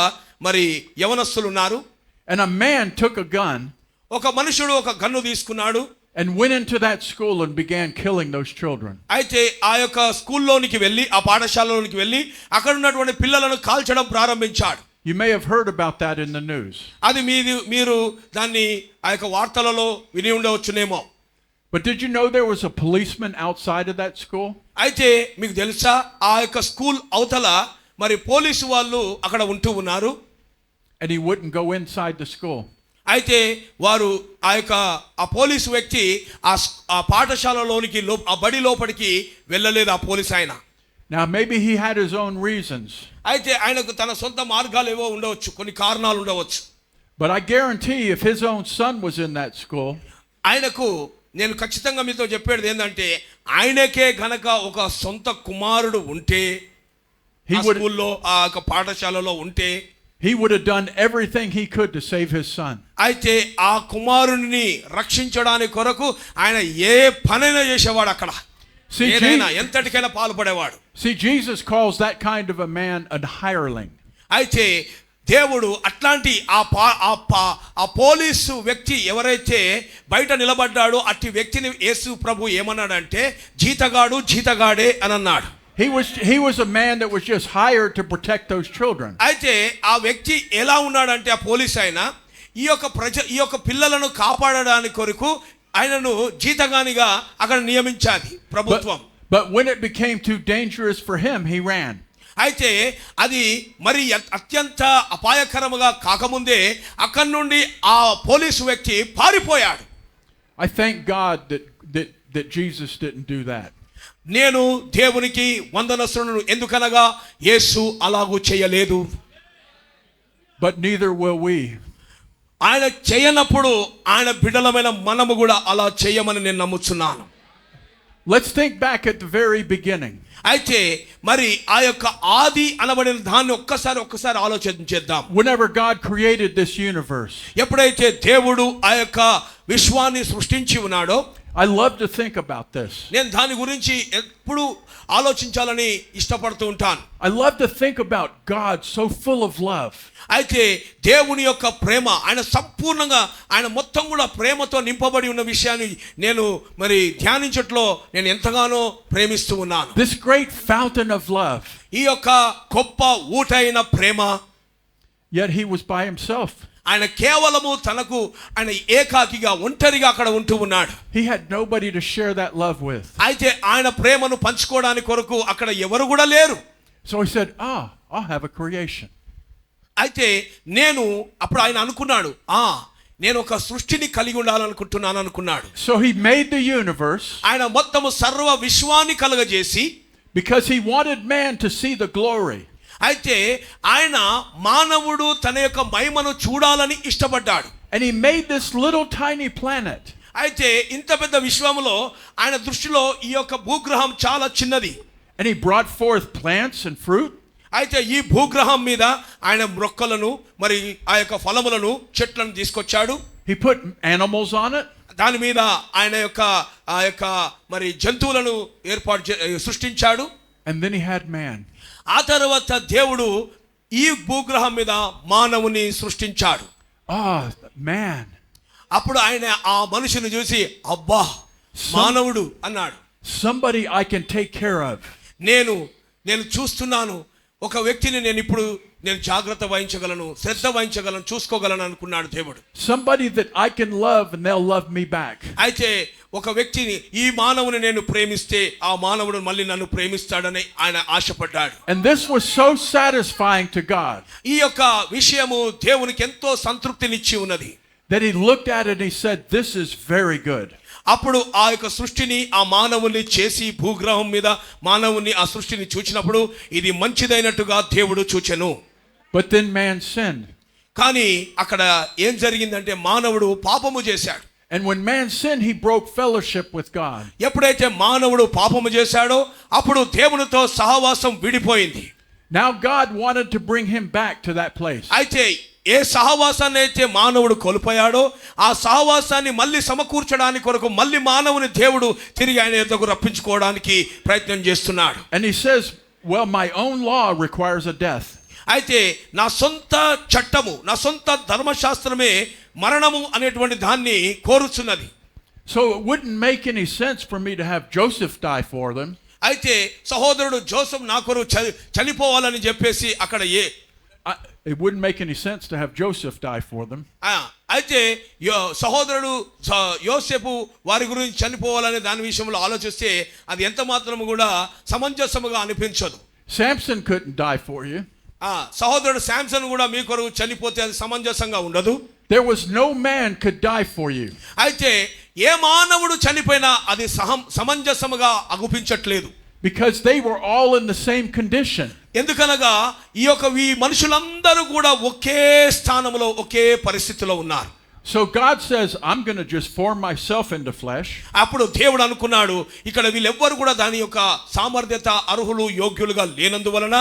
మరి యవనస్తులు ఉన్నారు. And a man took a gun ఒక మనుషుడు ఒక గన్ను తీసుకున్నాడు. and went into that school and began killing those children. అయితే ఆ యొక్క స్కూల్లోనికి వెళ్ళి ఆ పాఠశాలలోనికి వెళ్ళి అక్కడ ఉన్నటువంటి పిల్లలను కాల్చడం ప్రారంభించాడు. You may have heard about that in the news. అది మీరు దాన్ని ఆ యొక్క వార్తలలో విని ఉండవచ్చునేమో. But did you know there was a policeman outside of that school? అయితే మీకు తెలుసా ఆ యొక్క స్కూల్ అవతల మరి పోలీసు వాళ్ళు అక్కడ ఉంటూ ఉన్నారు. And he wouldn't go inside the school. అయితే వారు ఆ పోలీసు వ్యక్తి ఆ పాఠశాలలోనికి ఆ బడి లోపలికి వెళ్ళలేదు ఆ పోలీసు ఆయన. Now maybe he had his own reasons. అయితే ఆయనకు తన సొంత మార్గాలు ఏవో ఉండవచ్చు, కొన్ని కారణాలు ఉండవచ్చు. But I guarantee if his own son was in that school, ఆయనకు నేను ఖచ్చితంగా మీతో చెప్పేది ఏంటంటే ఆయనకే గనక ఒక సొంత కుమారుడు ఉంటే ఆ స్కూల్లో ఆ యొక్క పాఠశాలలో ఉంటే he would have done everything he could to save his son. అయితే ఆ కుమారుని రక్షించడానికి కొరకు ఆయన ఏ పనైనా చేసేవాడు అక్కడ. ఏదైనా ఎంతటికైనా పాల్పడేవాడు. See, Jesus calls that kind of a man a hireling. అయితే దేవుడు అట్లాంటి ఆ పోలీసు వ్యక్తి ఎవరైతే బయట నిలబడ్డాడో అట్టి వ్యక్తిని యేసు ప్రభు ఏమన్నాడంటే జీతగాడే అని అన్నాడు. He was a man that was just hired to protect those children. అయితే ఆ వ్యక్తి ఎలా ఉన్నాడంటే ఆ పోలీస్ ఆయన ఈ యొక్క పిల్లలను కాపాడడానికి కొరకు ఆయనను జీతగానిగా అక్కడ నియమించాది ప్రభుత్వం. But when it became too dangerous for him, he ran. అయితే అది మరి అత్యంత అపాయకరముగా కాకముందే అక్కడి నుండి ఆ పోలీసు వ్యక్తి పారిపోయాడు. I thank God that Jesus didn't do that. నేను దేవునికి వందనస్తులను, ఎందుకనగా యేసు అలాగూ చేయలేదు. But neither will we. ఆయన చేయనప్పుడు ఆయన బిడ్డలమైన మనము కూడా అలా చేయమని నేను నమ్ముచున్నాను. Let's think back at the very beginning. అయితే మరి ఆ యొక్క ఆది అనబడిన దాన్ని ఒక్కసారి ఆలోచించేద్దాం. Whenever God created this universe, ఎప్పుడైతే దేవుడు ఆ యొక్క విశ్వాన్ని సృష్టించి ఉన్నాడో, I love to think about this. నేను దాని గురించి ఎప్పుడు ఆలోచించాలని ఇష్టపడుతూ ఉంటాను. I love to think about God so full of love. అయితే దేవుని యొక్క ప్రేమ, ఆయన సంపూర్ణంగా ఆయన మొత్తం కూడా ప్రేమతో నింపబడి ఉన్న విషయాన్ని నేను మరి ధ్యానించట్లో నేను ఎంతగానో ప్రేమిస్తూ ఉన్నాను. This great fountain of love. ఈ యొక్క గొప్ప ఊటైన ప్రేమ. Yet he was by himself. ఆయన కేవలము ఆయన ఏకాకిగా ఒంటరిగా అక్కడ ఉంటూ ఉన్నాడు. He had nobody to share that love with. అయితే ఆయన ప్రేమను పంచుకోవడానికి కొరకు అక్కడ ఎవరు కూడా లేరు. So he said, I'll have a creation. అయితే అప్పుడు ఆయన అనుకున్నాడు, నేను ఒక సృష్టిని కలిగి ఉండాలనుకుంటున్నాను అనుకున్నాడు. So he made the universe. ఆయన మొత్తము సర్వ విశ్వాన్ని కలుగజేసి, because he wanted man to see the glory. అయితే ఆయన మానవుడు తన యొక్క మహిమను చూడాలని ఇష్టపడ్డాడు. And he made this little tiny planet. అయితే ఇంత పెద్ద విశ్వములో ఆయన దృష్టిలో ఈ యొక్క భూగ్రహం చాలా చిన్నది. And he brought forth plants and fruit. అయితే ఈ భూగ్రహం మీద ఆయన మొక్కలను మరి ఆ యొక్క ఫలములను చెట్లను తీసుకొచ్చాడు. He put animals on it. దాని మీద ఆయన ఆ యొక్క మరి జంతువులను సృష్టించాడు. And then he had man. ఆ తర్వాత దేవుడు ఈ భూగ్రహం మీద మానవుని సృష్టించాడు. Man. అప్పుడు ఆయన ఆ మనిషిని చూసి అబ్బా మానవుడు అన్నాడు. Somebody I can take care of. నేను చూస్తున్నాను ఒక వ్యక్తిని నేను జాగ్రత్త వహించగలను, శ్రద్ధ వహించగలను, చూసుకోగలను అనుకున్నాడు దేవుడు. Somebody that I can love and they'll love me back. అయితే ఒక వ్యక్తిని, ఈ మానవుని నేను ప్రేమిస్తే ఆ మానవుడు మళ్ళీ నన్ను ప్రేమిస్తాడని ఆయన ఆశపడ్డాడు. And this was so satisfying to God. ఈ యొక్క విషయము దేవునికి ఎంతో సంతృప్తినిచ్చి ఉన్నది. That he looked at it and he said, this is very good. అప్పుడు ఆ యొక్క సృష్టిని, ఆ మానవుని చేసి భూగ్రహం మీద మానవుని ఆ సృష్టిని చూచినప్పుడు ఇది మంచిదైనట్టుగా దేవుడు చూచెను. But then man sinned. కానీ అక్కడ ఏం జరిగిందంటే మానవుడు పాపము చేశాడు. And when man sinned, he broke fellowship with God. ఎప్పుడైతే మానవుడు పాపము చేశాడో అప్పుడు దేవునితో సహవాసం విడిపోయింది. Now God wanted to bring him back to that place. అయితే ఏ సహవాసాన్ని అయితే మానవుడు కోల్పోయాడో ఆ సహవాసాన్ని మళ్ళీ సమకూర్చడానికి కొరకు మళ్ళీ మానవుని దేవుడు తిరిగి ఆయన యొద్దకు రప్పించుకోవడానికి ప్రయత్నం చేస్తున్నాడు. And he says, well, my own law requires a death. అయితే నా సొంత చట్టము, నా సొంత ధర్మశాస్త్రమే మరణము అనేటువంటి దాన్ని కోరుచున్నది. So it wouldn't make any sense for me to have Joseph die for them. అయితే సహోదరుడు జోసెఫ్ నా కొరకు చనిపోవాలని చెప్పేసి అక్కడ It wouldn't make any sense to have Joseph die for them. అయితే సహోదరుడు యోసేపు వారి గురించి చనిపోవాలనే దాని విషయంలో ఆలోచిస్తే అది ఎంత మాత్రం కూడా సమంజసముగా అనిపించదు. Samson couldn't die for you. సహోదరుడు శాంసన్ కూడా మీ కొరకు చనిపోతే అది సమంజసంగా ఉండదు. There was no man could die for you. అయితే ఏ మానవుడు చనిపోయినా అది సమంజసముగా అగుపించట్లేదు. Because they were all in the same condition. ఎందుకనగా ఈ మనుషులందరూ కూడా ఒకే స్థానంలో ఒకే పరిస్థితిలో ఉన్నారు. So God says, I'm going to just form myself into flesh. అప్పుడు దేవుడు అనుకున్నాడు, ఇక్కడ వీళ్ళెవ్వరు కూడా దాని యొక్క సామర్థ్యత అర్హులు యోగ్యులుగా లేనందువలన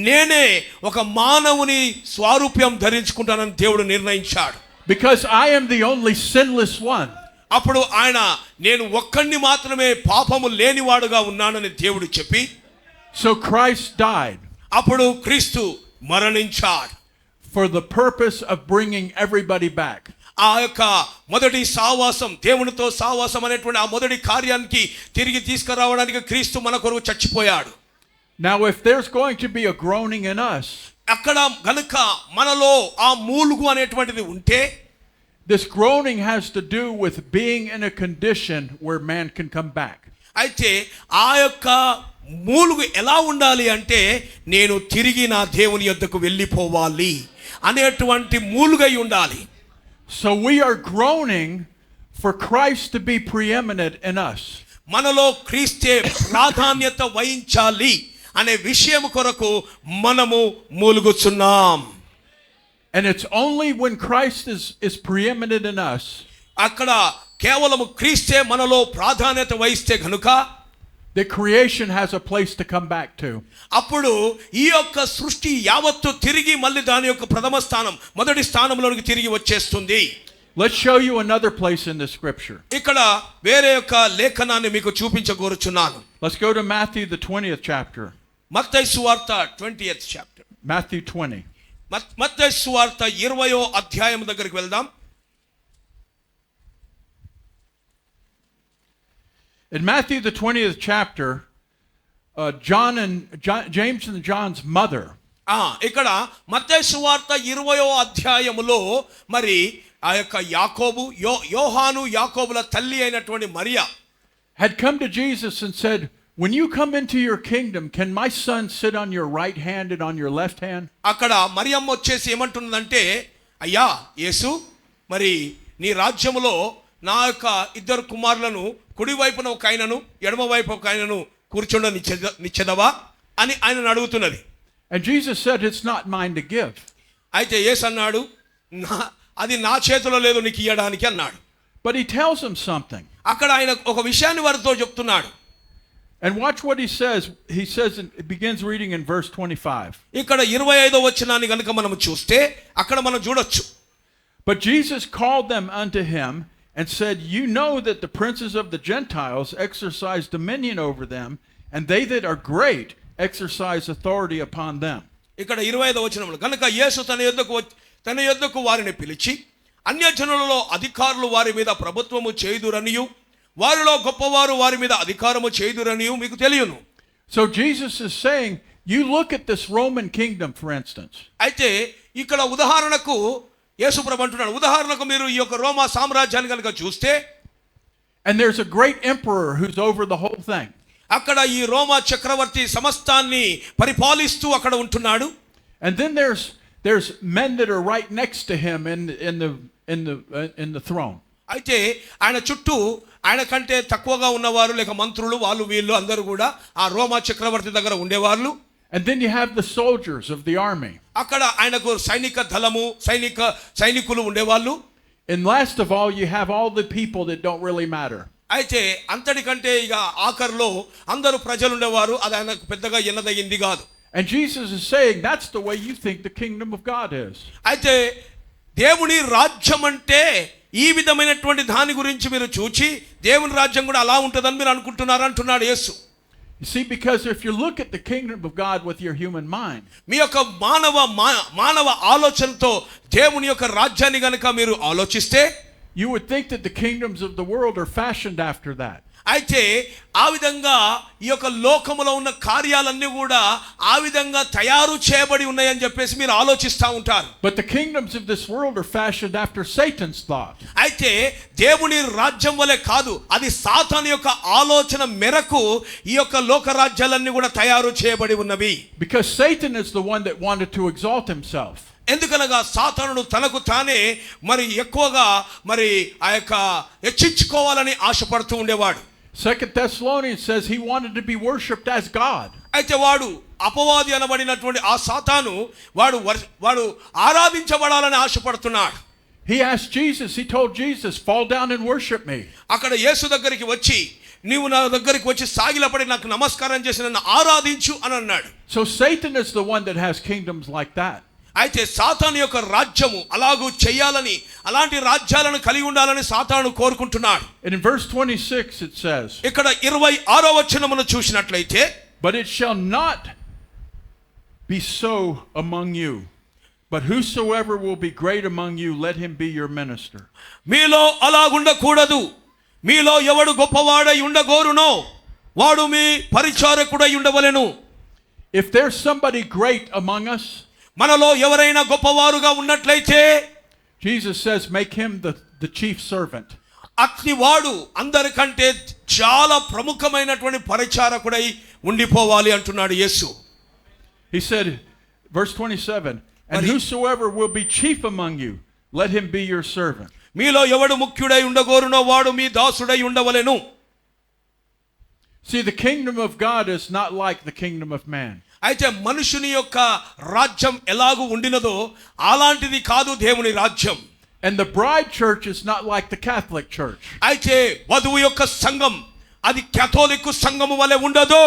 నేనే ఒక మానవుని స్వరూప్యం ధరించుకుంటానని దేవుడు నిర్ణయించాడు. Because I am the only sinless one. అప్పుడు ఆయన నేను ఒక్కడిని మాత్రమే పాపము లేనివాడుగా ఉన్నానని దేవుడు చెప్పి, so Christ died. అప్పుడు క్రీస్తు మరణించాడు. For the purpose of bringing everybody back. ఆ యొక్క మొదటి సావాసం, దేవునితో సావాసం అనేటువంటి ఆ మొదటి కార్యానికి తిరిగి తీసుకురావడానికి క్రీస్తు మన కొరకు చచ్చిపోయాడు. Now if there's going to be a groaning in us, అక్కడ గనుక మనలో ఆ మూలుగు అనేటువంటిది ఉంటే, this groaning has to do with being in a condition where man can come back. అయితే ఆ యొక్క మూలుగు ఎలా ఉండాలి అంటే నేను తిరిగి నా దేవుని యొద్దకు వెళ్ళిపోవాలి అనేటువంటి మూలుగై ఉండాలి. So we are groaning for Christ to be preeminent in us. మనలో క్రీస్తే ప్రాధాన్యత వహించాలి అనే విషయం కొరకు మనము మూలుగుచున్నాం. And it's only when Christ is preeminent in us. అక్కడ కేవలము క్రీస్తే మనలో ప్రాధాన్యత వహిస్తే గనుక the creation has a place to come back to. అప్పుడు ఈ యొక్క సృష్టి యావత్తు తిరిగి మళ్ళీ దాని యొక్క ప్రథమ స్థానం, మొదటి స్థానంలోకి తిరిగి వచ్చేస్తుంది. Let's show you another place in the scripture. ఇక్కడ వేరే యొక్క లేఖనాన్ని మీకు చూపించగోరుచున్నాను. Let's go to Matthew the 20th chapter. మత్తయి సువార్త 20th chapter. Matthew 20. మత్తయి సువార్త 20వ అధ్యాయం దగ్గరికి వెళ్దాం. In Matthew the 20th chapter, James and John's mother. ఇక్కడ మత్తయి సువార్త 20వ అధ్యాయములో మరి ఆ యొక్క యాకోబు యోహాను యాకోబుల తల్లి అయినటువంటి Mariya had come to Jesus and said, when you come into your kingdom, can my son sit on your right hand and on your left hand? అక్కడ మరియమ్మ వచ్చేసి ఏమంటున్నదంటే, అయ్యా యేసు, మరి నీ రాజ్యములో నా యొక్క ఇద్దరు కుమారులను కుడి వైపున ఒక ఆయనను ఎడమ వైపు ఒక ఆయనను కూర్చుండ నిచ్చెదవా అని ఆయనను అడుగుతున్నది. And Jesus said, it's not mine to give. అయితే యేసు అన్నాడు, అది నా చేతిలో లేదు నీకు ఇయ్యడానికి అన్నాడు. But he tells him something. అక్కడ ఆయన ఒక విషయాన్ని వారితో చెప్తున్నాడు. And watch what he says. He says, it begins reading in verse 25. ఇక్కడ 25వ వచనాన్ని గనుక మనం చూస్తే అక్కడ మనం చూడొచ్చు. But Jesus called them unto him and said, you know that the princes of the Gentiles exercise dominion over them, and they that are great exercise authority upon them. ఇక్కడ 25వ వచనంలో గనుక యేసు తన యొద్దకు వారిని పిలిచి, అన్యజనులలో అధికారులు వారి మీద ప్రభుత్వము చేయుదురనియు వారిలో గొప్పవారు వారి మీద అధికారము చేయుదురనియు మీకు తెలియను. So Jesus is saying, you look at this Roman kingdom, for instance. అయితే ఇక్కడ ఉదాహరణకు యేసు ప్రభు అంటున్నాడు, ఉదాహరణకు మీరు ఈ యొక్క రోమా సామ్రాజ్యాన్ని కనుక చూస్తే, and there's a great emperor who's over the whole thing. అక్కడ ఈ రోమా చక్రవర్తి సమస్తాన్ని పరిపాలిస్తూ అక్కడ ఉంటున్నాడు. And then there's men that are right next to him in the throne. అయితే ఆయన చుట్టూ ఆయన కంటే తక్కువగా ఉన్నవారు లేక మంత్రులు వాళ్ళు వీళ్ళు అందరూ కూడా ఆ రోమా చక్రవర్తి దగ్గర ఉండేవాళ్ళు. And then you have the soldiers of the army. అక్కడ ఆయనకు సైనిక దళము సైనికులు ఉండేవాళ్ళు. And last of all, you have all the people that don't really matter. అయితే అంతటికంటే ఇక ఆఖరిలో అందరూ ప్రజలు ఉండేవారు. అది ఆయనకు పెద్దగా ఎన్నదగింది కాదు. And Jesus is saying, that's the way you think the kingdom of God is. అయితే దేవుని రాజ్యం అంటే ఈ విధమైనటువంటి దాని గురించి మీరు చూచి దేవుని రాజ్యం కూడా అలా ఉంటుందని మీరు అనుకుంటున్నారు అంటున్నాడు యేసు. You see, because if you look at the kingdom of God with your human mind, మీ యొక్క మానవ ఆలోచనతో దేవుని యొక్క రాజ్యాన్ని గనుక మీరు ఆలోచిస్తే you would think that the kingdoms of the world are fashioned after that. అయితే ఆ విధంగా ఈ యొక్క లోకములో ఉన్న కార్యాలన్నీ కూడా ఆ విధంగా తయారు చేయబడి ఉన్నాయని చెప్పేసి మీరు ఆలోచిస్తూ ఉంటారు. But the kingdoms of this world are fashioned after Satan's thought. అయితే దేవుని రాజ్యం వలె కాదు, అది సాతాను యొక్క ఆలోచన మేరకు ఈ యొక్క లోక రాజ్యాలన్నీ కూడా తయారు చేయబడి ఉన్నవి. Because Satan is the one that wanted to exalt himself. ఎందుకనగా సాతానుడు తనకు తానే మరి ఎక్కువగా మరి ఆ యొక్క హెచ్చించుకోవాలని ఆశపడుతూ ఉండేవాడు. 2 Thessalonians says he wanted to be worshipped as God. అయితే వాడు అపవాది అనబడినటువంటి ఆ సాతాను వాడు ఆరాధించబడాలని ఆశపడుతున్నాడు. He asked Jesus, he told Jesus, fall down and worship me. అక్కడ యేసు దగ్గరికి వచ్చి నీవు నా దగ్గరికి వచ్చి సాగిలపడి నాకు నమస్కారం చేసి నన్ను ఆరాధించు అని అన్నాడు. So Satan is the one that has kingdoms like that. అయితే సాతాను యొక్క రాజ్యము అలాగూ చేయాలని, అలాంటి రాజ్యాలను కలిగి ఉండాలని సాతాను కోరుకుంటున్నాడు. And in verse 26 it says, ఇక్కడ 26వ వచనమును చూసినట్లయితే, but it shall not be so among you, but whosoever will be great among you, let him be your minister. మీలో అలాగుండకూడదు, మీలో ఎవడు గొప్పవాడై ఉండగోరునో వాడు మీ పరిచారకుడై ఉండవలెను. If there's somebody great among us, మనలో ఎవరైనా గొప్పవారుగా ఉన్నట్లయితే Jesus says make him the chief servant. అట్టి వాడు అందరికంటే చాలా ప్రముఖమైనటువంటి పరిచారకుడై ఉండిపోవాలి అంటున్నాడు యేసు. He said, verse 27, and whosoever will be chief among you, let him be your servant. మీలో ఎవడు ముఖ్యుడై ఉండగోరునో వాడు మీ దాసుడై ఉండవలెను. See, the kingdom of God is not like the kingdom of man. అయితే మనుషుని యొక్క రాజ్యం ఎలాగూ ఉండినదో అలాంటిది కాదు దేవుని రాజ్యం. And the bride church is not like the Catholic church. అయితే వధువు యొక్క సంఘం అది కేథోలిక్ సంఘము వలె ఉండదు.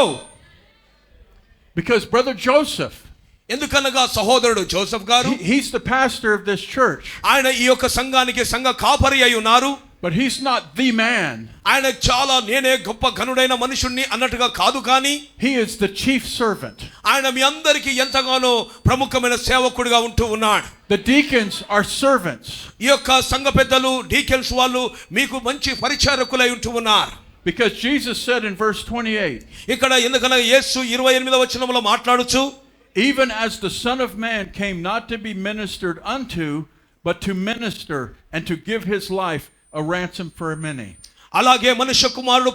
Because brother Joseph, ఎందుకనగా సహోదరుడు జోసెఫ్ గారు he's the pastor of this church. ఆయన ఈ యొక్క సంఘానికి సంఘ కాపరి అయి ఉన్నారు. But he's not the man. ఆయన చాలా నేనే గొప్ప ఘనుడైన మనుషుణ్ణి అన్నట్టుగా కాదు, కానీ he is the chief servant. ఆయన మీ అందరికీ ఎంతగానో ప్రముఖమైన సేవకుడిగా ఉంటూ ఉన్నాడు. The deacons are servants. ఈ యొక్క సంఘ పెద్దలు డీకెన్స్ వాళ్ళు మీకు మంచి పరిచారకులై ఉంటూ ఉన్నారు. Because Jesus said in verse 28, ఇక్కడ ఎందుకనగా యేసు 28వ వచనంలో మాట్లాడుచు, even as the Son of Man came not to be ministered unto, but to minister and to give his life a ransom for many. అలాగే మనుష్య కుమారుడు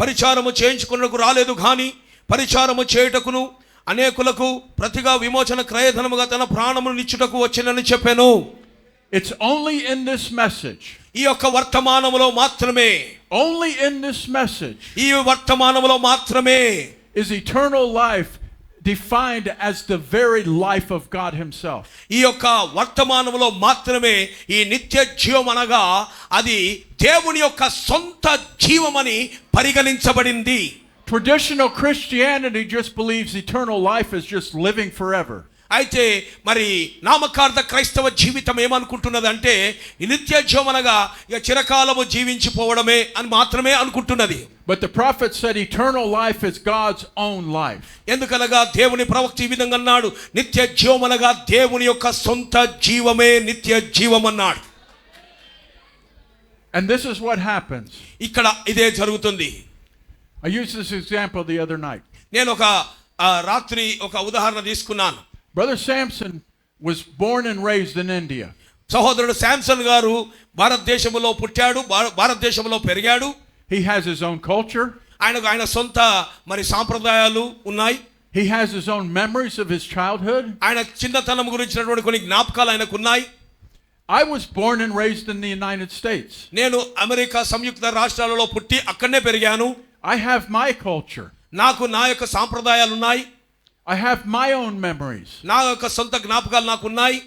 పరిచారము చేయించుకున్నకు రాలేదు గాని పరిచారము చేయుటకును అనేకులకు ప్రతిగా విమోచన క్రయధనముగా తన ప్రాణమును నిచ్చుటకు వచ్చెనని చెప్పెను. It's only in this message. ఈ యొక్క వర్తమానములో మాత్రమే, only in this message, ఈ వర్తమానములో మాత్రమే is eternal life defined as the very life of God himself. ఈ యొక్క వర్తమానములో మాత్రమే ఈ నిత్య జీవం అనగా అది దేవుని యొక్క సొంత జీవమని పరిగణించబడింది. Traditional Christianity just believes eternal life is just living forever. అయితే మరి నామకార్థ క్రైస్తవ జీవితం ఏమనుకుంటున్నదంటే ఈ నిత్య జీవం అనగా ఇక చిరకాలము జీవించిపోవడమే అని మాత్రమే అనుకుంటున్నది. But the prophet said eternal life is God's own life. ఎందుకనగా దేవుని ప్రవక్త ఈ విధంగా అన్నాడు, నిత్య జీవం అనగా దేవుని యొక్క సొంత జీవమే నిత్య జీవం అన్నాడు. And this is what happens. ఇక్కడ ఇదే జరుగుతుంది. I used this example the other night. నేను ఒక రాత్రి ఒక ఉదాహరణ తీసుకున్నాను. Brother Samson was born and raised in India. సహోదరుడు శాంసన్ గారు భారతదేశంలో పుట్టాడు, భారతదేశంలో పెరిగాడు. He has his own culture. ఆయన సొంత మరి సాంప్రదాయాలు ఉన్నాయి. He has his own memories of his childhood. ఆయన చిన్నతనం గురించినటువంటి కొన్ని జ్ఞాపకాలు ఆయనకు ఉన్నాయి. I was born and raised in the United States. నేను అమెరికా సంయుక్త రాష్ట్రాలలో పుట్టి అక్కడనే పెరిగాను. I have my culture. నాకు నా యొక్క సాంప్రదాయాలు ఉన్నాయి. I have my own memories. నా యొక్క సొంత జ్ఞాపకాలు నాకు ఉన్నాయి.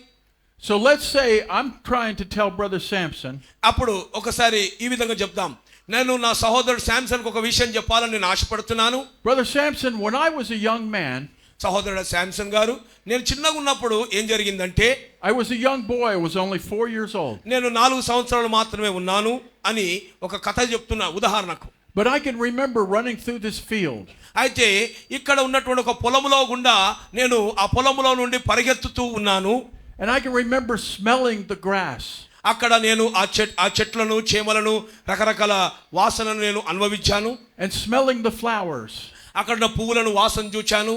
So let's say I'm trying to tell Brother Samson. అప్పుడు ఒకసారి ఈ విధంగా చెప్దాం, నేను నా సహోదరుడు శాంసన్కి ఒక విషయం చెప్పాలని నేను ఆశపడుతున్నాను. Brother Samson, when I was a young man, సహోదరుడు శాంసన్ గారు, నేను చిన్నగా ఉన్నప్పుడు ఏం జరిగిందంటే, I was a young boy, I was only 4 years old. నేను 4 సంవత్సరాలు మాత్రమే ఉన్నాను అని ఒక కథ చెప్తున్నా ఉదాహరణకు. But I can remember running through this field. అయితే ఇక్కడ ఉన్నటువంటి ఒక పొలములో గుండా నేను ఆ పొలములో నుండి పరిగెత్తుతూ ఉన్నాను. And I can remember smelling the grass. అక్కడ నేను ఆ చెట్లను చేమలను రకరకాల వాసనను నేను అనుభవించాను. And smelling the flowers. అక్కడ ఉన్న పువ్వులను వాసన చూచాను.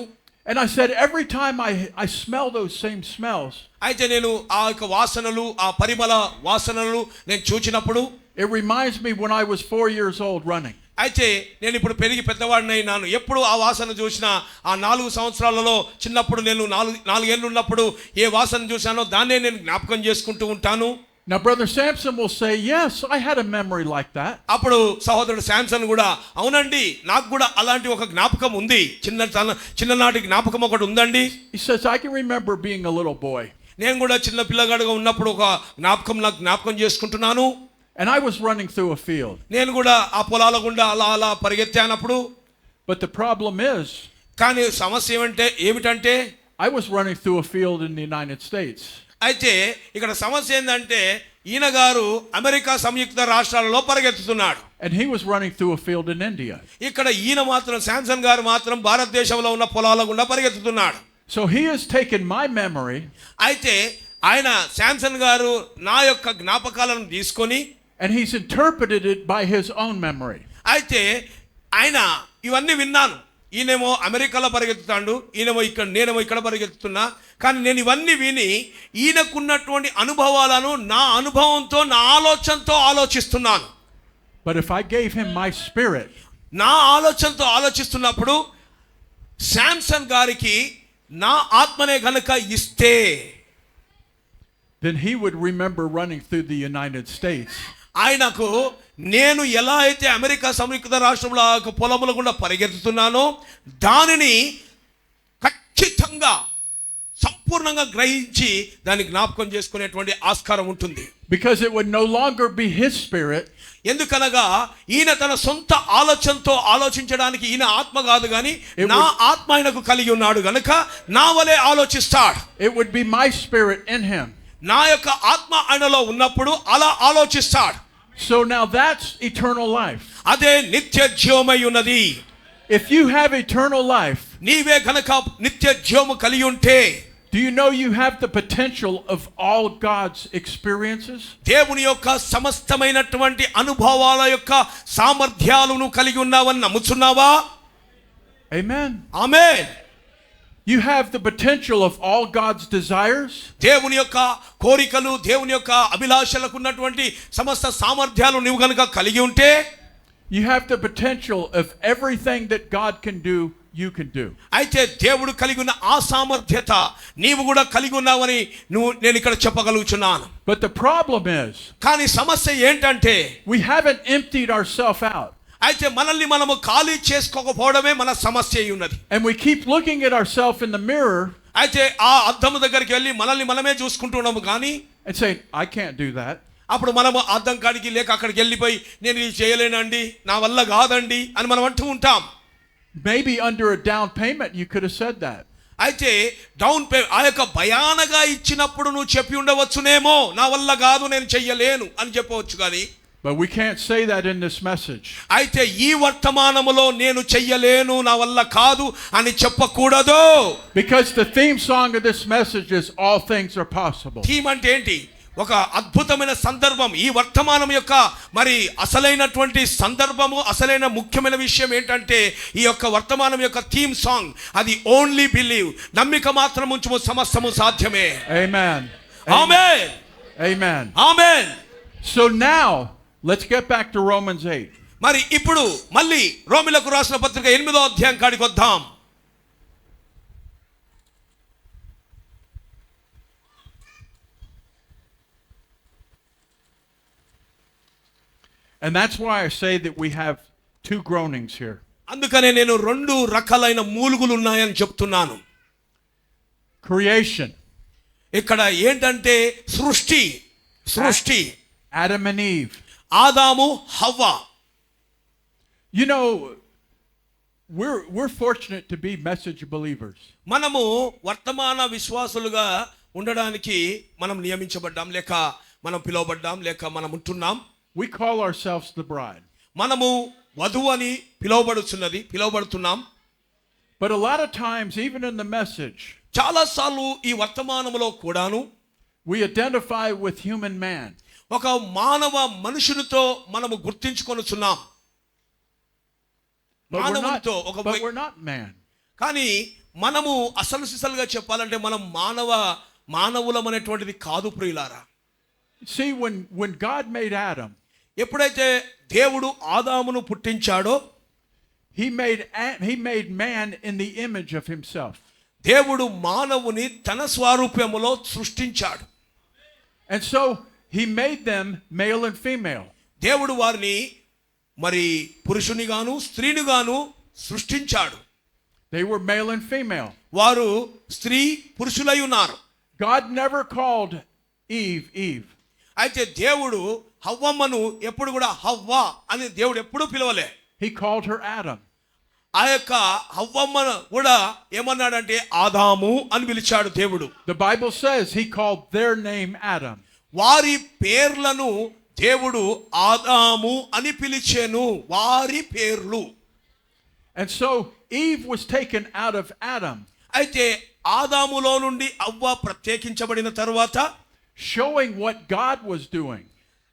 And I said every time I smell those same smells. అయితే నేను ఆ యొక్క వాసనలు ఆ పరిమళ వాసనలు నేను చూచినప్పుడు It reminds me when I was 4 years old running. అయితే నేను ఇప్పుడు పెరిగి పెద్దవాడిని అయినాను. ఎప్పుడు ఆ వాసన చూసినా ఆ 4 సంవత్సరాలలో చిన్నప్పుడు నేను 4 ఏళ్ళు ఉన్నప్పుడు ఏ వాసన చూశానో దాన్నే నేను జ్ఞాపకం చేసుకుంటూ ఉంటాను. Now Brother Samson will say, yes, I had a memory like that. అప్పుడు సహోదరుడు శాంసన్ కూడా అవునండి నాకు కూడా అలాంటి ఒక జ్ఞాపకం ఉంది, చిన్ననాటి జ్ఞాపకం ఒకటి ఉందండి. He says, I can remember being a little boy. నేను కూడా చిన్న పిల్లగాడుగా ఉన్నప్పుడు ఒక జ్ఞాపకం చేసుకుంటున్నాను. And I was running through a field. నేను కూడా ఆ పొలాల గుండా అలా పరిగెత్తానప్పుడు. But the problem is, కానీ సమస్య ఏమిటంటే I was running through a field in the United States. అయితే ఇక్కడ సమస్య ఏంటంటే ఈయన గారు అమెరికా సంయుక్త రాష్ట్రాలలో పరిగెత్తుతున్నాడు. And he was running through a field in India. ఇక్కడ ఈయన మాత్రం శాంసన్ గారు మాత్రం భారతదేశంలో ఉన్న పొలాల గుండా పరిగెత్తుతున్నాడు. So he has taken my memory. అయితే ఆయన శాంసన్ గారు నా యొక్క జ్ఞాపకాలను తీసుకొని And he's interpreted it by his own memory. అయితే ఆయన ఇవన్నీ విన్నాను. ఈయనేమో అమెరికాలో పరిగెత్తుతాడు, నేనేమో ఇక్కడ పరిగెత్తుతున్నా. కానీ నేను ఇవన్నీ విని ఈయనకున్నటువంటి అనుభవాలను నా అనుభవంతో నా ఆలోచనతో ఆలోచిస్తున్నాను. But if I gave him my spirit, నా ఆలోచనతో ఆలోచిస్తున్నప్పుడు శాంసన్ గారికి నా ఆత్మనే గనుక ఇస్తే then he would remember running through the United States. ఆయనకు నేను ఎలా అయితే అమెరికా సంయుక్త రాష్ట్రంలో పొలముల గుండా పరిగెత్తుతున్నానో దానిని ఖచ్చితంగా సంపూర్ణంగా గ్రహించి దాన్ని జ్ఞాపకం చేసుకునేటువంటి ఆస్కారం ఉంటుంది. Because it would no longer be his spirit. ఎందుకనగా ఈయన తన సొంత ఆలోచనతో ఆలోచించడానికి ఈయన ఆత్మ కాదు కానీ నా ఆత్మ ఆయనకు కలిగి ఉన్నాడు గనుక నా వలే ఆలోచిస్తాడు. It would be my spirit in him. నా యొక్క ఆత్మ ఆయనలో ఉన్నప్పుడు అలా ఆలోచిస్తాడు. So now that's eternal life. అదే నిత్య జీవమై ఉన్నది. If you have eternal life, నీవే గనుక నిత్య జీవము కలిగి ఉంటే, do you know you have the potential of all God's experiences? దేవుని యొక్క సమస్తమైనటువంటి అనుభవాల యొక్క సామర్థ్యాలను కలిగి ఉన్నావని నమ్ముచున్నావా? Amen. Amen. You have the potential of all God's desires. దేవుని యొక్క కోరికలు దేవుని యొక్క అభిలాషలకు ఉన్నటువంటి సమస్త సామర్థ్యాలు నీవు గనుక కలిగి ఉంటే, you have the potential of everything that God can do, you can do. అయితే దేవుడు కలిగి ఉన్న ఆ సామర్థ్యత నీవు కూడా కలిగి ఉన్నావని నేను ఇక్కడ చెప్పగలుగుతున్నాను. But the problem is, కానీ సమస్య ఏంటంటే we haven't emptied ourselves out. అయితే మనల్ని మనము ఖాళీ చేసుకోకపోవడమే మన సమస్య అయి ఉన్నది. And we keep looking at ourselves in the mirror. అయితే ఆ అద్దం దగ్గరికి వెళ్ళి మనల్ని మనమే చూసుకుంటున్నాము కానీ And saying, I can't do that. అప్పుడు మనము అద్దం కాడికి లేక అక్కడికి వెళ్ళిపోయి నేను ఇది చేయలేనండి, నా వల్ల కాదండి అని మనం అంటూ ఉంటాం. Maybe under a down payment you could have said that. అయితే ఆ యొక్క భయానగా ఇచ్చినప్పుడు నువ్వు చెప్పి ఉండవచ్చునేమో, నా వల్ల కాదు నేను చెయ్యలేను అని చెప్పవచ్చు. కానీ But we can't say that in this message. అయితే ఈ వర్తమానములో నేను చెయ్యలేను నా వల్ల కాదు అని చెప్పకూడదు. Because the theme song of this message is all things are possible. Theme అంటే ఏంటి? ఒక అద్భుతమైన సందర్భం. ఈ వర్తమానం యొక్క మరి అసలైనటువంటి సందర్భము, అసలైన ముఖ్యమైన విషయం ఏంటంటే ఈ యొక్క వర్తమానం యొక్క థీమ్ సాంగ్ అది ఓన్లీ బిలీవ్, నమ్మిక మాత్రం ఉంచుము సమస్తము సాధ్యమే. Amen. Amen. Amen. Amen. So now let's get back to Romans 8. మరి ఇప్పుడు మళ్ళీ రోమీయులకు రాసిన పత్రిక 8వ అధ్యాయం కాడికి వద్దాం. And that's why I say that we have two groanings here. అందుకనే నేను 2 రకాలైన మూలుగులు ఉన్నాయని చెప్తున్నాను. Creation. ఇక్కడ ఏంటంటే సృష్టి Adam and Eve. ఆదాము హవ్వ. You know, we're fortunate to be message believers. మనము వర్తమాన విశ్వాసులుగా ఉండడానికి మనం నియమించబడ్డాం, లేక మనం పిలువబడ్డాం, లేక మనం ఉంటున్నాం. We call ourselves the bride. మనము వధువు అని పిలువబడుతున్నాం. But a lot of times, even in the message, చాలాసార్లు ఈ వర్తమానములో కూడాను we identify with human man. ఒక మానవ మనుషునితో మనము గుర్తించుకొనుచున్నాం. But మానవునితో we're not man. కానీ మనము అసలు సిసలుగా చెప్పాలంటే మనం మానవులం అనేటువంటిది కాదు ప్రియులారా. See, when God made Adam, ఎప్పుడైతే దేవుడు ఆదామును పుట్టించాడో he made man in the image of himself. దేవుడు మానవుని తన స్వరూపములో సృష్టించాడు. And so he made them male and female. దేవుడు వారిని మరి పురుషునిగాను స్త్రీనిగాను సృష్టించాడు. They were male and female. వారు స్త్రీ పురుషులై ఉన్నారు. God never called Eve. అయితే దేవుడు హవ్వమ్మను ఎప్పుడు కూడా హవ్వ అని దేవుడు ఎప్పుడూ పిలవలే. He called her Adam. ఆ యొక్క హవ్వమ్మను కూడా ఏమన్నాడంటే ఆదాము అని పిలిచాడు దేవుడు. The Bible says he called their name Adam. వారి పేర్లను దేవుడు ఆదాము అని పిలిచెను. వారి పేర్లు. And so Eve was taken out of Adam. అయితే ఆదాములో నుండి అవ్వ ప్రత్యేకించబడిన తరువాత showing what God was doing.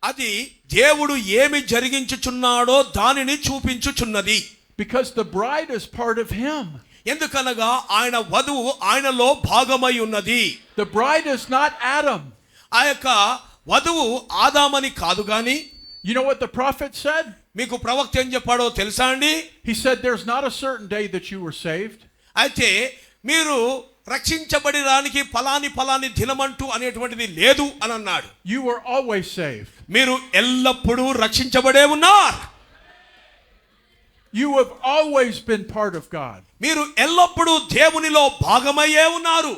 అది దేవుడు ఏమి జరిగించుచున్నాడో దానిని చూపించుచున్నది. Because the bride is part of him. ఎందుకనగా ఆయన వధువు ఆయనలో భాగమై ఉన్నది. The bride is not Adam. ఆ యొక్క వధువు ఆదామని కాదు గాని, you know what the prophet said? మీకు ప్రవక్త ఏం చెప్పాడో తెలుసా అండి? He said there's not a certain day that you were saved. అయితే మీరు రక్షించబడడానికి ఫలాని దినమంటూ అనేటువంటిది లేదు అని అన్నాడు. You were always saved. మీరు ఎల్లప్పుడూ రక్షించబడే ఉన్నారు. You have always been part of God. మీరు ఎల్లప్పుడూ దేవునిలో భాగమయ్యే ఉన్నారు.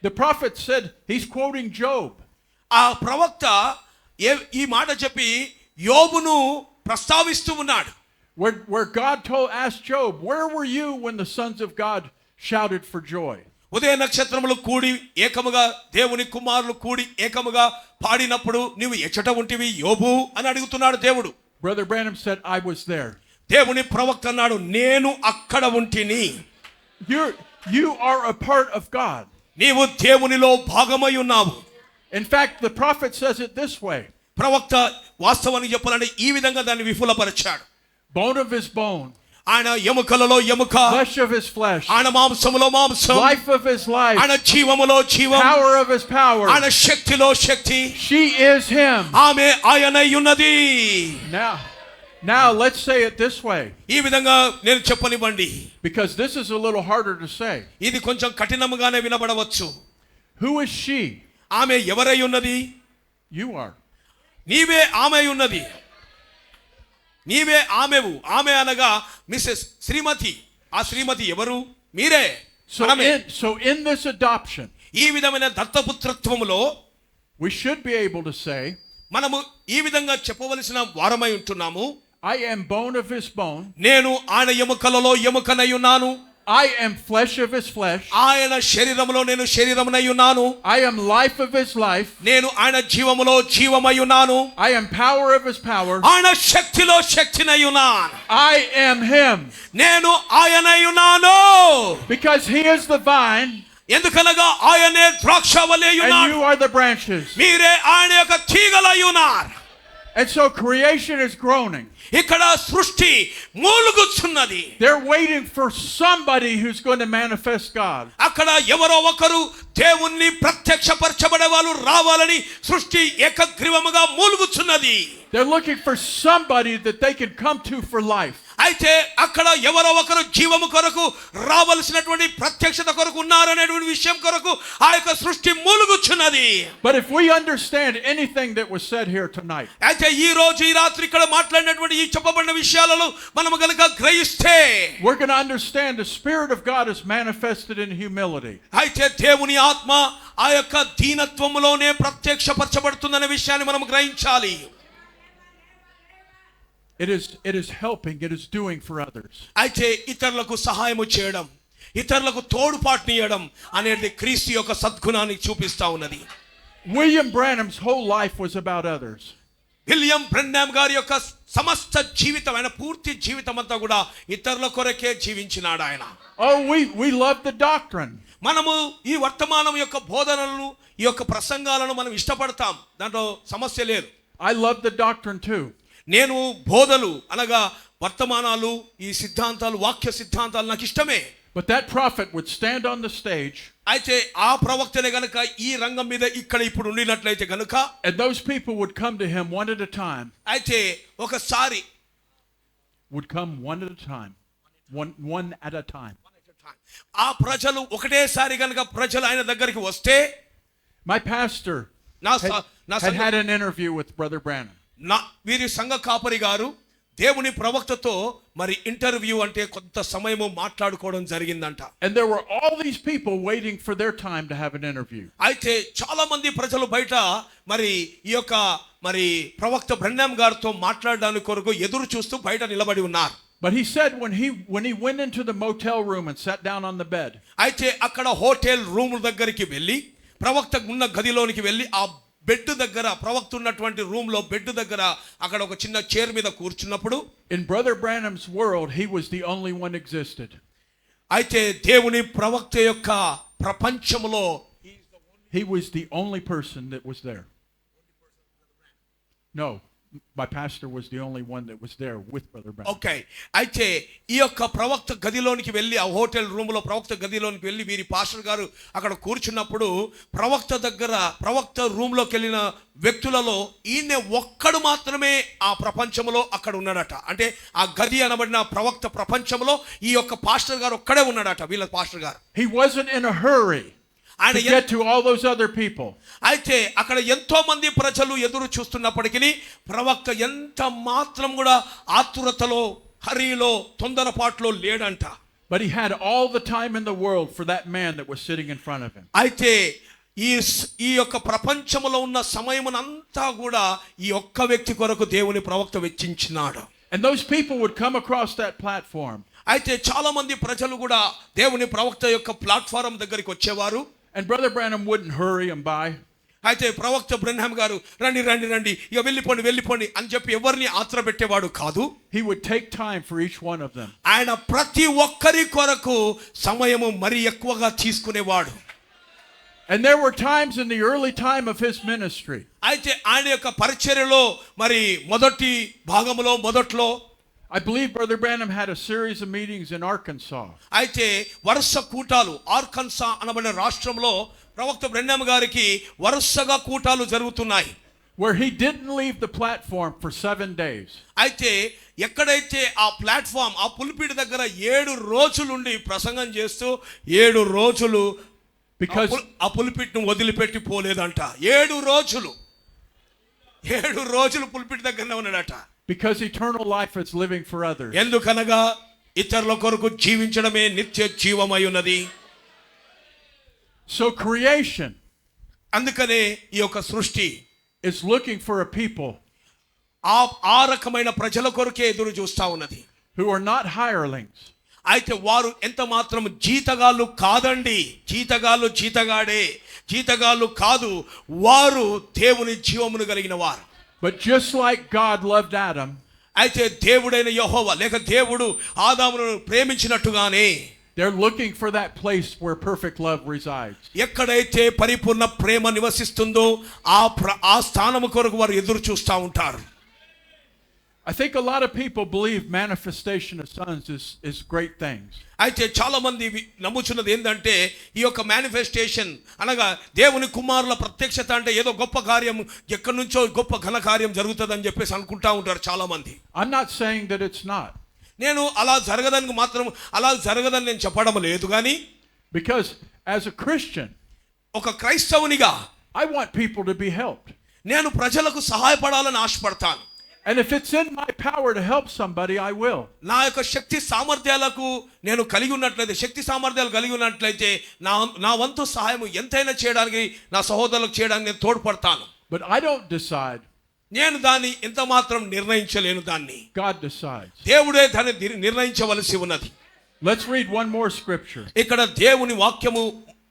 The prophet said, he's quoting Job. ఆ ప్రవక్త ఈ మాట చెప్పి యోబును ప్రస్తావిస్తూ ఉన్నాడు. Where God asked Job, where were you when the sons of God shouted for joy? ఉదయ నక్షత్రములు కూడి ఏకముగా దేవుని కుమారులు కూడి ఏకముగా పాడినప్పుడు నీవు ఎచ్చట ఉంటివి యోబు అని అడుగుతున్నాడు దేవుడు. Brother Branham said, I was there. దేవుని ప్రవక్త అన్నాడు, నేను అక్కడ ఉంటిని. You are a part of God. నీవు దేవునిలో భాగమై ఉన్నావు. In fact, the prophet says it this way. ప్రవక్త వాస్తవానికి చెప్పాలంటే ఈ విధంగా దాన్ని విఫలపరిచాడు. Bone of his bone. ఆయన ఎముకలలో ఎముక. Flesh of his flesh. ఆయన మాంసములో మాంసం. Life of his life. ఆయన జీవములో జీవం. Power of his power. ఆయన శక్తిలో శక్తి. She is him. ఆమె ఆయనై ఉన్నది. Now let's say it this way. ఈ విధంగా నేను చెప్పనివ్వండి. Because this is a little harder to say. ఇది కొంచెం కఠినంగానే వినబడవచ్చు. Who is she? ఆమె ఎవరై ఉన్నది? You are. నీవే ఆమె ఉన్నది. నీవే ఆమెవు. ఆమె అనగా మిసెస్ శ్రీమతి. ఆ శ్రీమతి ఎవరు? మీరే. So in this adoption, ఈ విధమైన దత్తపుత్రత్వములో we should be able to say, మనము ఈ విధంగా చెప్పవలసిన వారమై ఉంటున్నాము. I am bone of his bone. నేను ఆయన ఎముకలలో ఎముకనై ఉన్నాను. I am flesh of his flesh. ఆయన శరీరములో నేను శరీరమునై ఉన్నాను. I am life of his life. నేను ఆయన జీవములో జీవమై ఉన్నాను. I am power of his power. ఆయన శక్తిలో శక్తినై ఉన్నాను. I am him. నేను ఆయనై ఉన్నాను. Because he is the vine. ఎందుకనగా ఆయనే ద్రాక్షవల్లి ఉన్నాడు. And you are the branches. మీరే ఆయన యొక్క తీగలై ఉన్నారు. And so creation is groaning. ఇక్కడ సృష్టి మూలుగుచున్నది. They're waiting for somebody who's going to manifest God. అక్కడ ఎవరో ఒకరు దేవుణ్ణి ప్రత్యక్షపరచబడే వాళ్ళు రావాలని సృష్టి ఏకగ్రీవముగా మూలుగుచున్నది. They're looking for somebody that they can come to for life. అయితే అక్కడ ఎవరో ఒకరు జీవము కొరకు రావాల్సినటువంటి ప్రత్యక్షత కొరకు ఉన్నారనేటువంటి విషయం కొరకు ఆ యొక్క సృష్టి మూలుగుచున్నది. But if we understand anything that was said here tonight, అయితే ఈ రోజు ఈ రాత్రి ఇక్కడ మాట్లాడినటువంటి ఈ చెప్పబడిన విషయాలను మనం గనుక గ్రహిస్తే we're going to understand the Spirit of God is manifested in humility. అయితే దేవుని ఆత్మ ఆ యొక్క దీనత్వములోనే ప్రత్యక్షపరచబడుతుందనే విషయాన్ని మనం గ్రహించాలి. It is helping, it is doing for others. అయితే ఇతరులకు సహాయము చేయడం, ఇతరులకు తోడ్పాటునియడం అనేది క్రీస్తు యొక్క సద్గుణాన్ని చూపిస్తా ఉన్నది. William Branham's whole life was about others. William Branham గారి యొక్క సమస్త జీవితం ఆయన పూర్తి జీవితం అంతా కూడా ఇతరుల కొరకే జీవించినాడు ఆయన. Oh, we love the doctrine. మనము ఈ వర్తమానం యొక్క బోధనలను ఈ యొక్క ప్రసంగాలను మనం ఇష్టపడతాం, దాంట్లో సమస్య లేదు. I love the doctrine too. నేను బోధలు అనగా వర్తమానాలు ఈ సిద్ధాంతాలు వాక్య సిద్ధాంతాలు నాకు ఇష్టమే. But that prophet would stand on the stage. అయితే ఆ ప్రవక్తనే గనుక ఈ రంగం మీద ఇక్కడ ఇప్పుడు ఉండినట్లయితే గనుక, And those people would come to him one at a time. అయితే ఒకసారి Would come one at a time. One at a time. ఆ ప్రజలు ఒకటేసారి గనుక ప్రజలు ఆయన దగ్గరికి వస్తే, My pastor had an interview with Brother Branham. వీరి సంఘ కాపరి గారు దేవుని ప్రవక్తతో మరి ఇంటర్వ్యూ అంటే కొంత సమయము మాట్లాడుకోవడం జరిగిందంట. And there were all these people waiting for their time to have an interview. అయితే చాలా మంది ప్రజలు బయట మరి ఈ యొక్క మరి ప్రవక్త బ్రహ్నాం గారితో మాట్లాడడానికి కొరకు ఎదురు చూస్తూ బయట నిలబడి ఉన్నారు. But he said when he went into the motel room and sat down on the bed. అయితే అక్కడ హోటల్ రూమ్ దగ్గరికి వెళ్ళి ప్రవక్త ఉన్న గదిలోనికి వెళ్ళి ఆ బెడ్ దగ్గర ప్రవక్త ఉన్నటువంటి రూమ్ లో బెడ్ దగ్గర అక్కడ ఒక చిన్న చైర్ మీద కూర్చున్నప్పుడు, In Brother Branham's world, he was the only one existed. అయితే దేవుని ప్రవక్త యొక్క ప్రపంచంలో He was the only person that was there. No, my pastor was the only one that was there with Brother Branham. Okay, అయితే ఈ యొక్క ప్రవక్త గదిలోనికి వెళ్ళి ఆ హోటల్ రూమ్ లో ప్రవక్త గదిలోనికి వెళ్ళి వీరి పాస్టర్ గారు అక్కడ కూర్చున్నప్పుడు ప్రవక్త దగ్గర ప్రవక్త రూమ్ లోకి వెళ్ళిన వ్యక్తులలో ఈయన ఒక్కడు మాత్రమే ఆ ప్రపంచంలో అక్కడ ఉన్నాడట. అంటే ఆ గది అనబడిన ప్రవక్త ప్రపంచంలో ఈ యొక్క పాస్టర్ గారు ఒక్కడే ఉన్నాడట, వీళ్ళ పాస్టర్ గారు. He wasn't in a hurry to get to all those other people. అయితే అక్కడ ఎంతో మంది ప్రజలు ఎదురు చూస్తున్నప్పటికీ ప్రవక్త ఎంత మాత్రం కూడా ఆతురతలో హరిలో తొందరపాటులో లేడంట. But he had all the time in the world for that man that was sitting in front of him. అయితే ఈ యొక్క ప్రపంచంలో ఉన్న సమయమునంతా కూడా ఈ ఒక్క వ్యక్తి కొరకు దేవుని ప్రవక్త వెచ్చించినాడు. And those people would come across that platform. అయితే చాలా మంది ప్రజలు కూడా దేవుని ప్రవక్త యొక్క ప్లాట్ఫారం దగ్గరికి వచ్చేవారు. And Brother Branham wouldn't hurry him by. అయితే ప్రవక్త బ్రహ్నాం గారు రండి రండి రండి ఇక వెళ్ళిపోండి అని చెప్పి ఎవరిని ఆత్ర పెట్టేవాడు కాదు. He would take time for each one of them. ఆయన ప్రతి ఒక్కరి కొరకు సమయము మరి ఎక్కువగా తీసుకునేవాడు. And there were times in the early time of his ministry. అయితే ఆయన యొక్క పరిచర్యలో మరి మొదటి భాగంలో మొదట్లో I believe Brother Branham had a series of meetings in Arkansas. అయితే వరుస కూటాలు ఆర్కన్సా అనబడిన రాష్ట్రంలో ప్రవక్త బ్రహ్నాం గారికి వరుసగా కూటాలు జరుగుతున్నాయి. Where he didn't leave the platform for 7 days. అయితే ఎక్కడైతే ఆ ప్లాట్ఫామ్ ఆ పులిపిడి దగ్గర 7 రోజులుండి ప్రసంగం చేస్తూ 7 రోజులు Because ఆ పులిపిట్ను వదిలిపెట్టి పోలేదంట. 7 రోజులు పులిపిటి దగ్గరనే ఉన్నాడట. Because eternal life is living for others. ఎందుకనగా ఇతరుల కొరకు జీవించడమే నిత్య జీవమై ఉన్నది. So creation అందుకనే ఈ యొక్క సృష్టి is looking for a people ఆ రకమైన ప్రజల కొరకే ఎదురు చూస్తా ఉన్నది. who are not hirelings. అయితే వారు ఎంత మాత్రం జీతగాళ్ళు కాదండి. జీతగాళ్ళు కాదు, వారు దేవుని జీవమును కలిగిన వారు. But just like God loved Adam, అయితే దేవుడైన యెహోవా లేక దేవుడు ఆదామును ప్రేమించినట్టుగానే they're looking for that place where perfect love resides. ఎక్కడైతే పరిపూర్ణ ప్రేమ నివసిస్తుందో ఆ స్థానము కొరకు వారు ఎదురు చూస్తూ ఉంటారు. I think a lot of people believe manifestation of sons is great things. అయితే చాలా మంది నమ్ముచున్నది ఏంటంటే ఈ యొక్క మేనిఫెస్టేషన్ అనగా దేవుని కుమారుల ప్రత్యక్షత అంటే ఏదో గొప్ప కార్యం ఎక్కడి నుంచో గొప్ప ఘన కార్యం జరుగుతుందని చెప్పేసి అనుకుంటా ఉంటారు చాలా మంది. I'm not saying that it's not. నేను అలా జరగదని నేను చెప్పడం లేదు కానీ, because as a Christian, ఒక క్రైస్తవునిగా I want people to be helped. నేను ప్రజలకు సహాయపడాలని ఆశపడతాను. And if it's in my power to help somebody, I will. నా యొక్క శక్తి సామర్థ్యాలకు నేను కలిగి ఉన్నట్లయితే నా వంతు సహాయం ఎంతైనా చేయడానికి నా సహోదరులకు చేయడానికి నేను తోడ్పడతాను. But I don't decide. నేను దాన్ని ఎంత మాత్రం నిర్ణయించలేను. దాన్ని God decides. దేవుడే దాన్ని నిర్ణయించవలసి ఉన్నది. Let's read one more scripture. ఇక్కడ దేవుని వాక్యము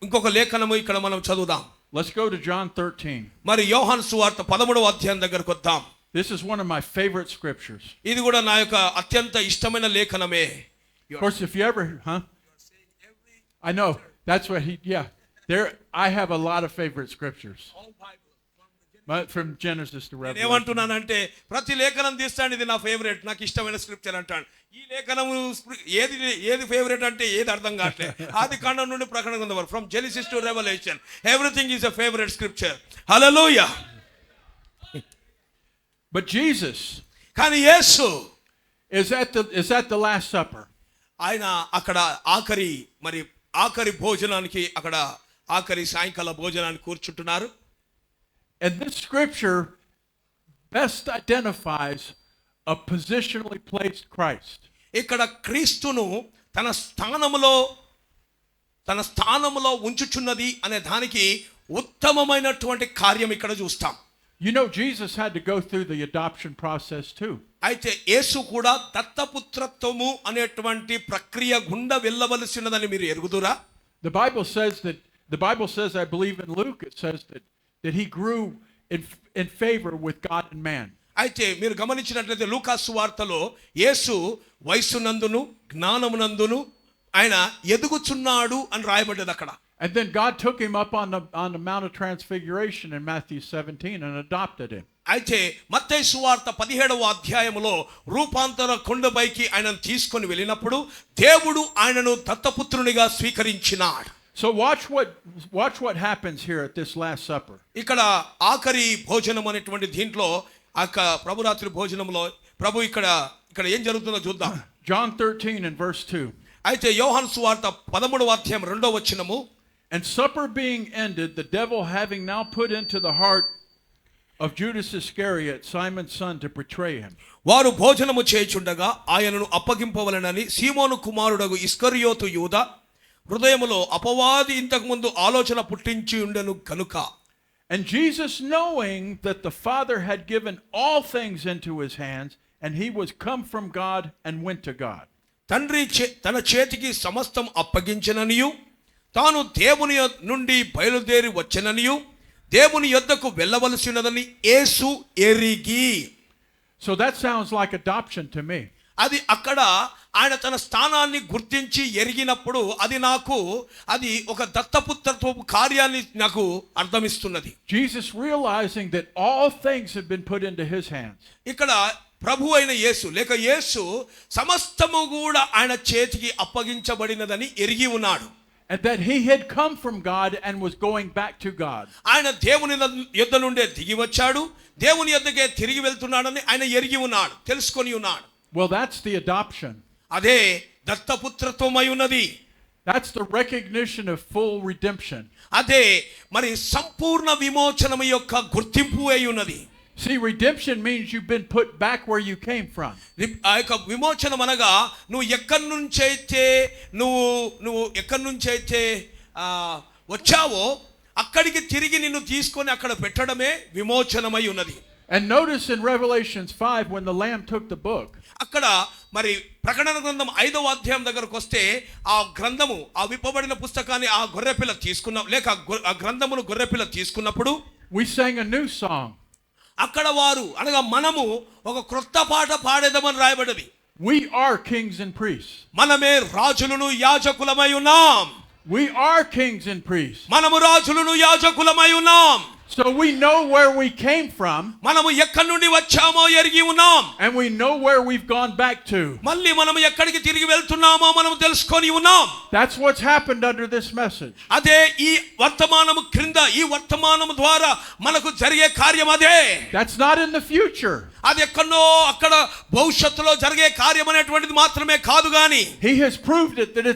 ఇంకొక లేఖనము ఇక్కడ మనం చదువుదాం. Let's go to John 13. మరి యోహాను సువార్త 13వ అధ్యాయం దగ్గరకు వద్దాం. This is one of my favorite scriptures. ఇది కూడా నా యొక్క అత్యంత ఇష్టమైన లేఖనమే. Of course, if you ever, I know, that's what there, I have a lot of favorite scriptures. But from Genesis to Revelation. ఏమంటున్నానంటే ప్రతి లేఖనం తీస్తాను, ఇది నా ఫేవరెట్, నాకు ఇష్టమైన స్క్రిప్చర్ అంటాను. ఈ లేఖనం ఏది ఫేవరెట్ అంటే ఏది అర్థం కావట్లేదు. ఆది కాండం నుండి ప్రకటన గ్రంథం వరకు, from Genesis to revolution, everything is a favourite scripture. Hallelujah. But Jesus కానీ యేసు is at the Last Supper. ఆయన అక్కడ ఆఖరి భోజనానికి, అక్కడ ఆఖరి సాయంకాల భోజనానికి కూర్చుంటున్నారు. And this scripture best identifies a positionally placed Christ. ఇక్కడ క్రీస్తును తన స్థానములో ఉంచుచున్నది అనే దానికి ఉత్తమమైనటువంటి కార్యం ఇక్కడ చూస్తాం. You know, Jesus had to go through the adoption process too. అయితే యేసు కూడా దత్తపుత్రత్వము అనేటువంటి ప్రక్రియ గుండా వెళ్ళవలసినదని మీరు ఎరుగుదురా? The Bible says, I believe in Luke, it says that he grew in favor with God and man. అయితే మీరు గమనించినట్లయితే లూకా సువార్తలో యేసు వయస్సునందును జ్ఞానమునందును ఆయన ఎదుగుచున్నాడు అని రాయబడ్డది అక్కడ. And then God took him up on the Mount of Transfiguration in Matthew 17 and adopted him. అయితే మత్తయి సువార్త 17వ అధ్యాయములో రూపాంతర కొండపైకి ఆయనను తీసుకొని వెళ్ళినప్పుడు దేవుడు ఆయనను దత్తపుత్రునిగా స్వీకరించినాడు. So watch what happens here at this Last Supper. ఇక్కడ ఆఖరి భోజనం అనేటువంటి దీంట్లో ప్రభురాత్రి భోజనంలో ప్రభు ఇక్కడ ఏం జరుగుతుందో చూద్దాం. John 13 and verse 2. అయితే యోహాను సువార్త 13వ అధ్యాయం 2వ వచనము. And supper being ended, the devil having now put into the heart of Judas Iscariot, Simon's son, to betray him. వారు భోజనము చేయుచుండగా ఆయనను అప్పగింపవలెనని సీమోను కుమారుడగు ఇస్కరియోతు యూదా హృదయములో అపవాది ఇంతకు ముందు ఆలోచన పుట్టించి ఉండెను కనుక. And Jesus, knowing that the Father had given all things into his hands, and he was come from God and went to God. తండ్రి తన చేతికి సమస్తం అప్పగించననియు తాను దేవుని నుండి బయలుదేరి వచ్చననియు దేవుని యొద్దకు వెళ్ళవలసినదని యేసు ఎరిగి. So that sounds like adoption to me. అది అక్కడ ఆయన తన స్థానాన్ని గుర్తించి ఎరిగినప్పుడు అది ఒక దత్తపుత్రత్వపు కార్యాన్ని నాకు అర్థమిస్తున్నది. Jesus realizing that all things had been put into his hands. ఇక్కడ ప్రభు అయిన యేసు లేక యేసు సమస్తము కూడా ఆయన చేతికి అప్పగించబడినదని ఎరిగి ఉన్నాడు. And that he had come from God and was going back to God. ఆయన దేవుని యొద్ద నుండే దిగి వచ్చాడు, దేవుని యొద్దకే తిరిగి వెళ్తున్నాడని ఆయన ఎరిగి ఉన్నాడు, తెలుసుకొని ఉన్నాడు. Well, that's the adoption. అదే దత్తపుత్రత్వమై ఉన్నది. That's the recognition of full redemption. అదే మరి సంపూర్ణ విమోచనము యొక్క గుర్తింపు అయి ఉన్నది. See, redemption means you've been put back where you came from. ఆ యొక్క విమోచనం అనగా నువ్వు ఎక్కడి నుంచైతే వచ్చావో అక్కడికి తిరిగి నిన్ను తీసుకొని అక్కడ పెట్టడమే విమోచనమై ఉన్నది. And notice in Revelations 5 when the Lamb took the book. అక్కడ మరి ప్రకటన గ్రంథం 5వ అధ్యాయం దగ్గరకు వస్తే ఆ గ్రంథము, ఆ విప్పబడిన పుస్తకాన్ని ఆ గొర్రెపిల్ల ఆ గ్రంథమును గొర్రెపిల్ల తీసుకున్నప్పుడు we sang a new song. అక్కడ వారు అనగా మనము ఒక క్రొత్త పాట పాడేదమని రాయబడ్డది. We are kings and priests. మనమే రాజులను యాజకులమై ఉన్నాం. We are kings and priests. మనము రాజులను యాజకులమై ఉన్నాం. So we know where we came from. మనము ఎక్కడి నుండి వచ్చామో ఎరిగి ఉన్నాం. And we know where we've gone back to. మళ్ళీ మనము ఎక్కడికి తిరిగి వెళ్తున్నామో మనము తెలుసుకొని ఉన్నాం. That's what's happened under this message. అదే ఈ వర్తమానము క్రింద, ఈ వర్తమానము ద్వారా మనకు జరిగే కార్యం అదే. That's not in the future. అది ఎక్కడో అక్కడ భవిష్యత్తులో జరిగే కార్యం అనేటువంటిది మాత్రమే కాదు గాని He has proved it that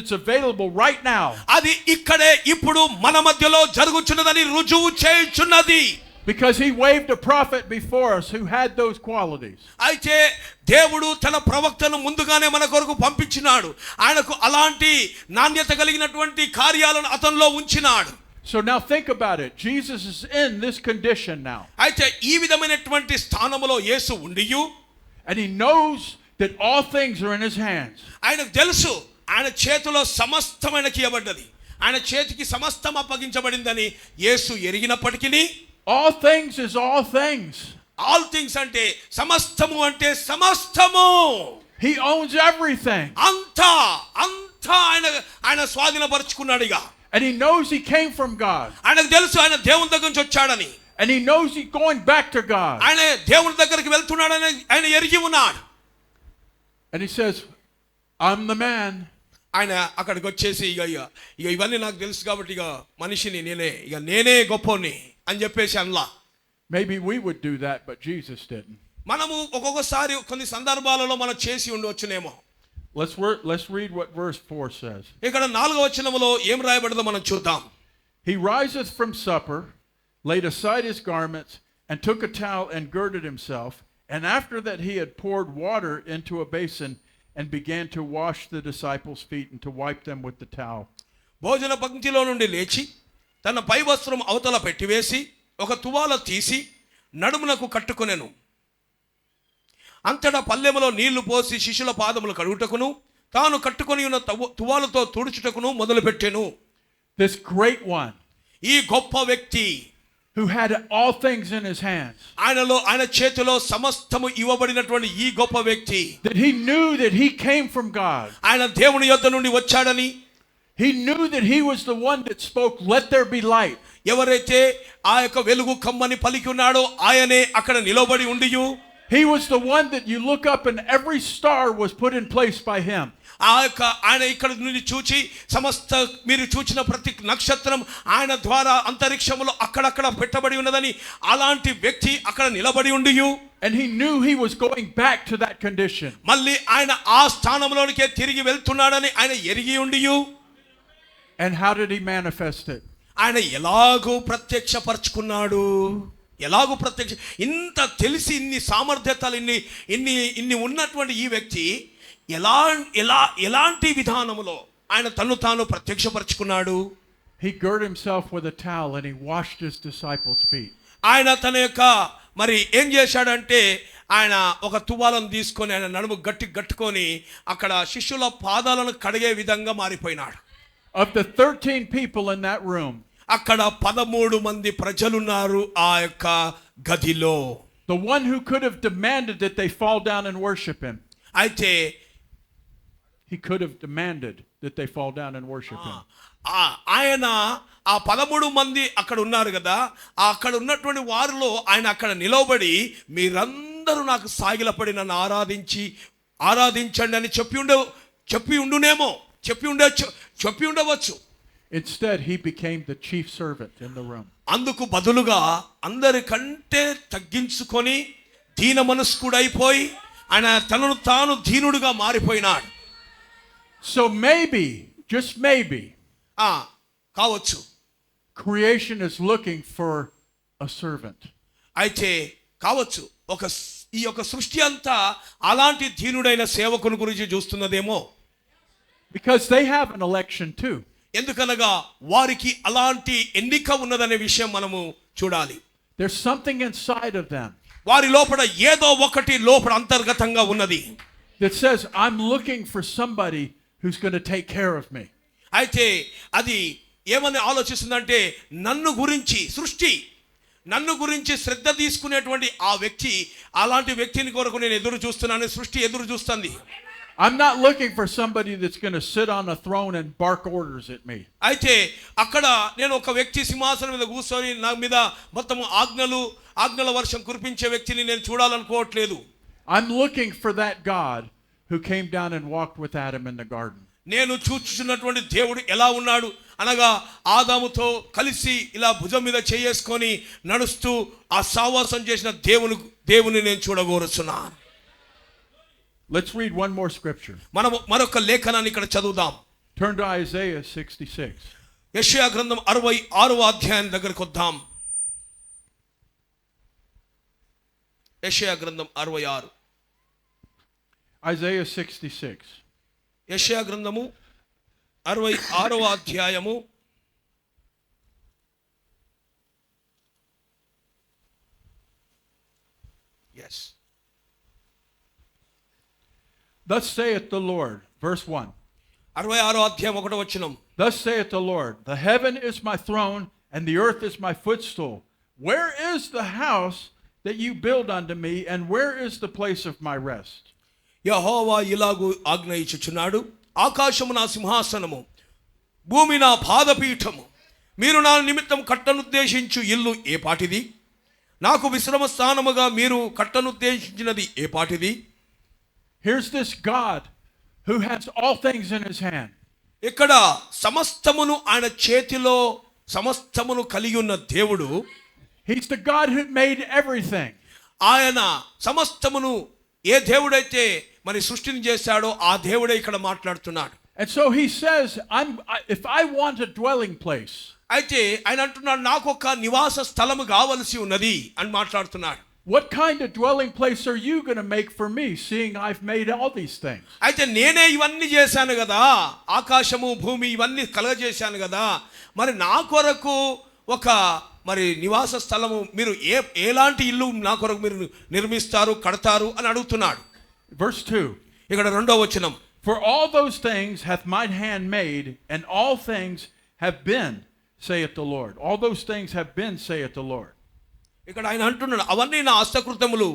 it's available right now. అది ఇక్కడే ఇప్పుడు మన మధ్యలో జరుగుచున్నదని రుజువు చేయుచున్నది. Because he waved a prophet before us who had those qualities. అయితే దేవుడు తన ప్రవక్తను ముందుగానే మన కొరకు పంపించినాడు. ఆయనకు అలాంటి నాణ్యత కలిగినటువంటి కార్యాలను అతనిలో ఉంచినాడు. So now think about it. Jesus is in this condition now. అయితే ఈ విధమైనటువంటి స్థానములో యేసు ఉండియు and he knows that all things are in his hands. ఆయనకు తెలుసు ఆయన చేతిలో సమస్తమైనకి ఇవ్వబడ్డది, ఆయన చేతికి సమస్తం అప్పగించబడిందని యేసు ఎరిగినప్పటికీ all things is all things. All things అంటే సమస్తము అంటే సమస్తము. He owns everything. అంతా ఆయన స్వాధీనపరుచుకున్నాడు. ఇక And he knows he came from God. ఆయనకు తెలుసు ఆయన దేవుని దగ్గర నుంచి వచ్చాడని. And he knows he's going back to God. ఆయన దేవుని దగ్గరికి వెళ్తున్నాడని ఆయన ఎరిగి ఉన్నాడు. And he says, I'm the man. ఆయన అక్కడికి వచ్చేసి ఇక ఇవన్నీ నాకు తెలుసు కాబట్టి ఇక మనిషిని నేనే గొప్పని అని చెప్పేసి అనలా. Maybe we would do that, but Jesus didn't. మనము ఒక్కొక్కసారి కొన్ని సందర్భాలలో మనం చేసి ఉండవచ్చునేమో. Let's read what verse 4 says. ఇక్కడ 4వ వచనములో ఏం రాయబడిందో మనం చూద్దాం. He riseth from supper, laid aside his garments, and took a towel and girded himself. And after that he had poured water into a basin and began to wash the disciples' feet and to wipe them with the towel. భోజన పంక్తిలో నుండి లేచి తన పై వస్త్రం అవతల పెట్టివేసి ఒక తువాల తీసి నడుమునకు కట్టుకొనెను. అంతటా పల్లెములో నీళ్లు పోసి శిష్యుల పాదములు కడుగుటకును తాను కట్టుకొని ఉన్న తువాలతో తుడుచుటకును మొదలుపెట్టెను. This great one, ఈ గొప్ప వ్యక్తి, who had all things in his hands, ఆయన చేతిలో సమస్తము ఇవ్వబడినటువంటి ఈ గొప్ప వ్యక్తి, that he knew that he came from God. ఆయన దేవుని యొద్ద నుండి వచ్చాడని, he knew that he was the one that spoke, let there be light. ఎవరైతే ఆ యొక్క వెలుగు కమ్మని పలికి ఉన్నాడో ఆయనే అక్కడ నిలబడి ఉండియు, he was the one that you look up and every star was put in place by him. ఆయన ఇక్కడ నుండి చూచి సమస్త మీరు చూచిన ప్రతి నక్షత్రం ఆయన ద్వారా అంతరిక్షములో అక్కడక్కడ పెట్టబడి ఉన్నదని అలాంటి వ్యక్తి అక్కడ నిలబడి ఉండియు, and he knew he was going back to that condition. మళ్ళీ ఆయన ఆ స్థానంలోనికే తిరిగి వెళ్తున్నాడని ఆయన ఎరిగి ఉండియు. And how did he manifest it? ఆయన ఎలాగూ ప్రత్యక్షపరచుకున్నాడు. ఇంత తెలిసి ఇన్ని సామర్థ్యతలు ఇన్ని ఉన్నటువంటి ఈ వ్యక్తి ఎలాంటి విధానములో ఆయన తను తాను ప్రత్యక్షపరచుకున్నాడు. He girded himself with a towel and he washed his disciples' feet. ఆయన తన యొక్క మరి ఏం చేశాడంటే ఆయన ఒక తువాలను తీసుకొని ఆయన నడుము గట్టుకొని అక్కడ శిష్యుల పాదాలను కడిగే విధంగా మారిపోయినాడు. Of the 13 people in that room, అక్కడ 13 మంది ప్రజలున్నారు ఆ యొక్క గదిలో. the one who could have demanded that they fall down and worship him, అయితే he could have demanded that they fall down and worship him. ఆయన ఆ 13 మంది అక్కడ ఉన్నారు కదా, అక్కడ ఉన్నటువంటి వారిలో ఆయన అక్కడ నిలబడి మీరందరూ నాకు సాగిలపడి నన్ను ఆరాధించండి అని చెప్పి ఉండవచ్చు. Instead, he became the chief servant in the room. అందుకు బదులుగా అందరికంటే తగ్గించుకొని దీన మనస్కుడైపోయి ఆయన తనను తాను దీనుడుగా మారిపోయినాడు. So maybe, just maybe, కావచ్చు, creation is looking for a servant. అయితే కావచ్చు ఈ యొక్క సృష్టి అంతా అలాంటి దీనుడైన సేవకుని గురించి చూస్తున్నదేమో. Because they have an election too. ఎందుకనగా వారికి అలాంటి ఎన్నిక ఉన్నదనే విషయం మనము చూడాలి. There's something inside of them వారి లోపల ఏదో ఒకటి లోపల అంతర్గతంగా ఉన్నది that says, I'm looking for somebody who's going to take care of me. అయితే అది ఏమని ఆలోచిస్తుందంటే నన్ను గురించి శ్రద్ధ తీసుకునేటువంటి ఆ వ్యక్తి, అలాంటి వ్యక్తిని కొరకు నేను ఎదురు చూస్తున్నాను, సృష్టి ఎదురు చూస్తుంది. I'm not looking for somebody that's going to sit on a throne and bark orders at me. అయితే అక్కడ నేను ఒక వ్యక్తి సింహాసనం మీద కూర్చొని నా మీద మొత్తం ఆజ్ఞల వర్షం కురిపించే వ్యక్తిని నేను చూడాలనుకోవట్లేదు. I'm looking for that God who came down and walked with Adam in the garden. నేను చూచుచున్నటువంటి దేవుడు ఎలా ఉన్నాడు అనగా ఆదాముతో కలిసి ఇలా భుజం మీద చేసుకొని నడుస్తూ ఆ సావాసం చేసిన దేవుని నేను చూడగోరుచున్నాను. Let's read one more scripture. మనం మరొక లేఖనాన్ని ఇక్కడ చదువుదాం. Turn to Isaiah 66. యెషయా గ్రంథం 66వ అధ్యాయం దగ్గరికి వద్దాం. యెషయా గ్రంథం 66. Isaiah 66. యెషయా గ్రంథము 66వ అధ్యాయము 'Yes. Thus saith the Lord, verse 1. 66వ అధ్యాయం 1వ వచనం. Thus saith the Lord, the heaven is my throne, and the earth is my footstool. Where is the house that you build unto me, and where is the place of my rest? యెహోవా ఇలాగు ఆజ్ఞయించుచున్నాడు, ఆకాశము నా సింహాసనము, భూమి నా పాదపీఠము. మీరు నా నిమిత్తం కట్టనుద్దేశించు ఇల్లు ఏ పాటిది? నాకు విశ్రమ స్థానముగా మీరు కట్టనుద్దేశించినది ఏ పాటిది? Here's this God who has all things in his hand. ఇక్కడ సమస్తమును ఆయన చేతిలో సమస్తమును కలిగి ఉన్న దేవుడు. He's the God who made everything. ఆయన సమస్తమును ఏ దేవుడైతే మరి సృష్టిని చేశాడో ఆ దేవుడే ఇక్కడ మాట్లాడుతున్నాడు. And so he says, if I want a dwelling place, అయితే ఆయన అంటున్నాడు, నాకు ఒక నివాస స్థలము కావలసి ఉన్నది అని మాట్లాడుతున్నాడు. what kind of dwelling place are you going to make for me, seeing I've made all these things? అయితే నేనే ఇవన్నీ చేశాను కదా, ఆకాశము భూమి ఇవన్నీ కలగజేశాను కదా, మరి నా కొరకు ఒక మరి నివాస స్థలము మీరు ఎలాంటి ఇల్లు నా కొరకు మీరు నిర్మిస్తారు, కడతారు అని అడుగుతున్నాడు. Verse 2. ఇక్కడ 2వ వచనం, For all those things hath mine hand made, and all things have been, saith the Lord. All those things have been, saith the Lord. ఇక్కడ ఆయన అంటున్నాడు, అవన్నీ నా హస్తకృతములు,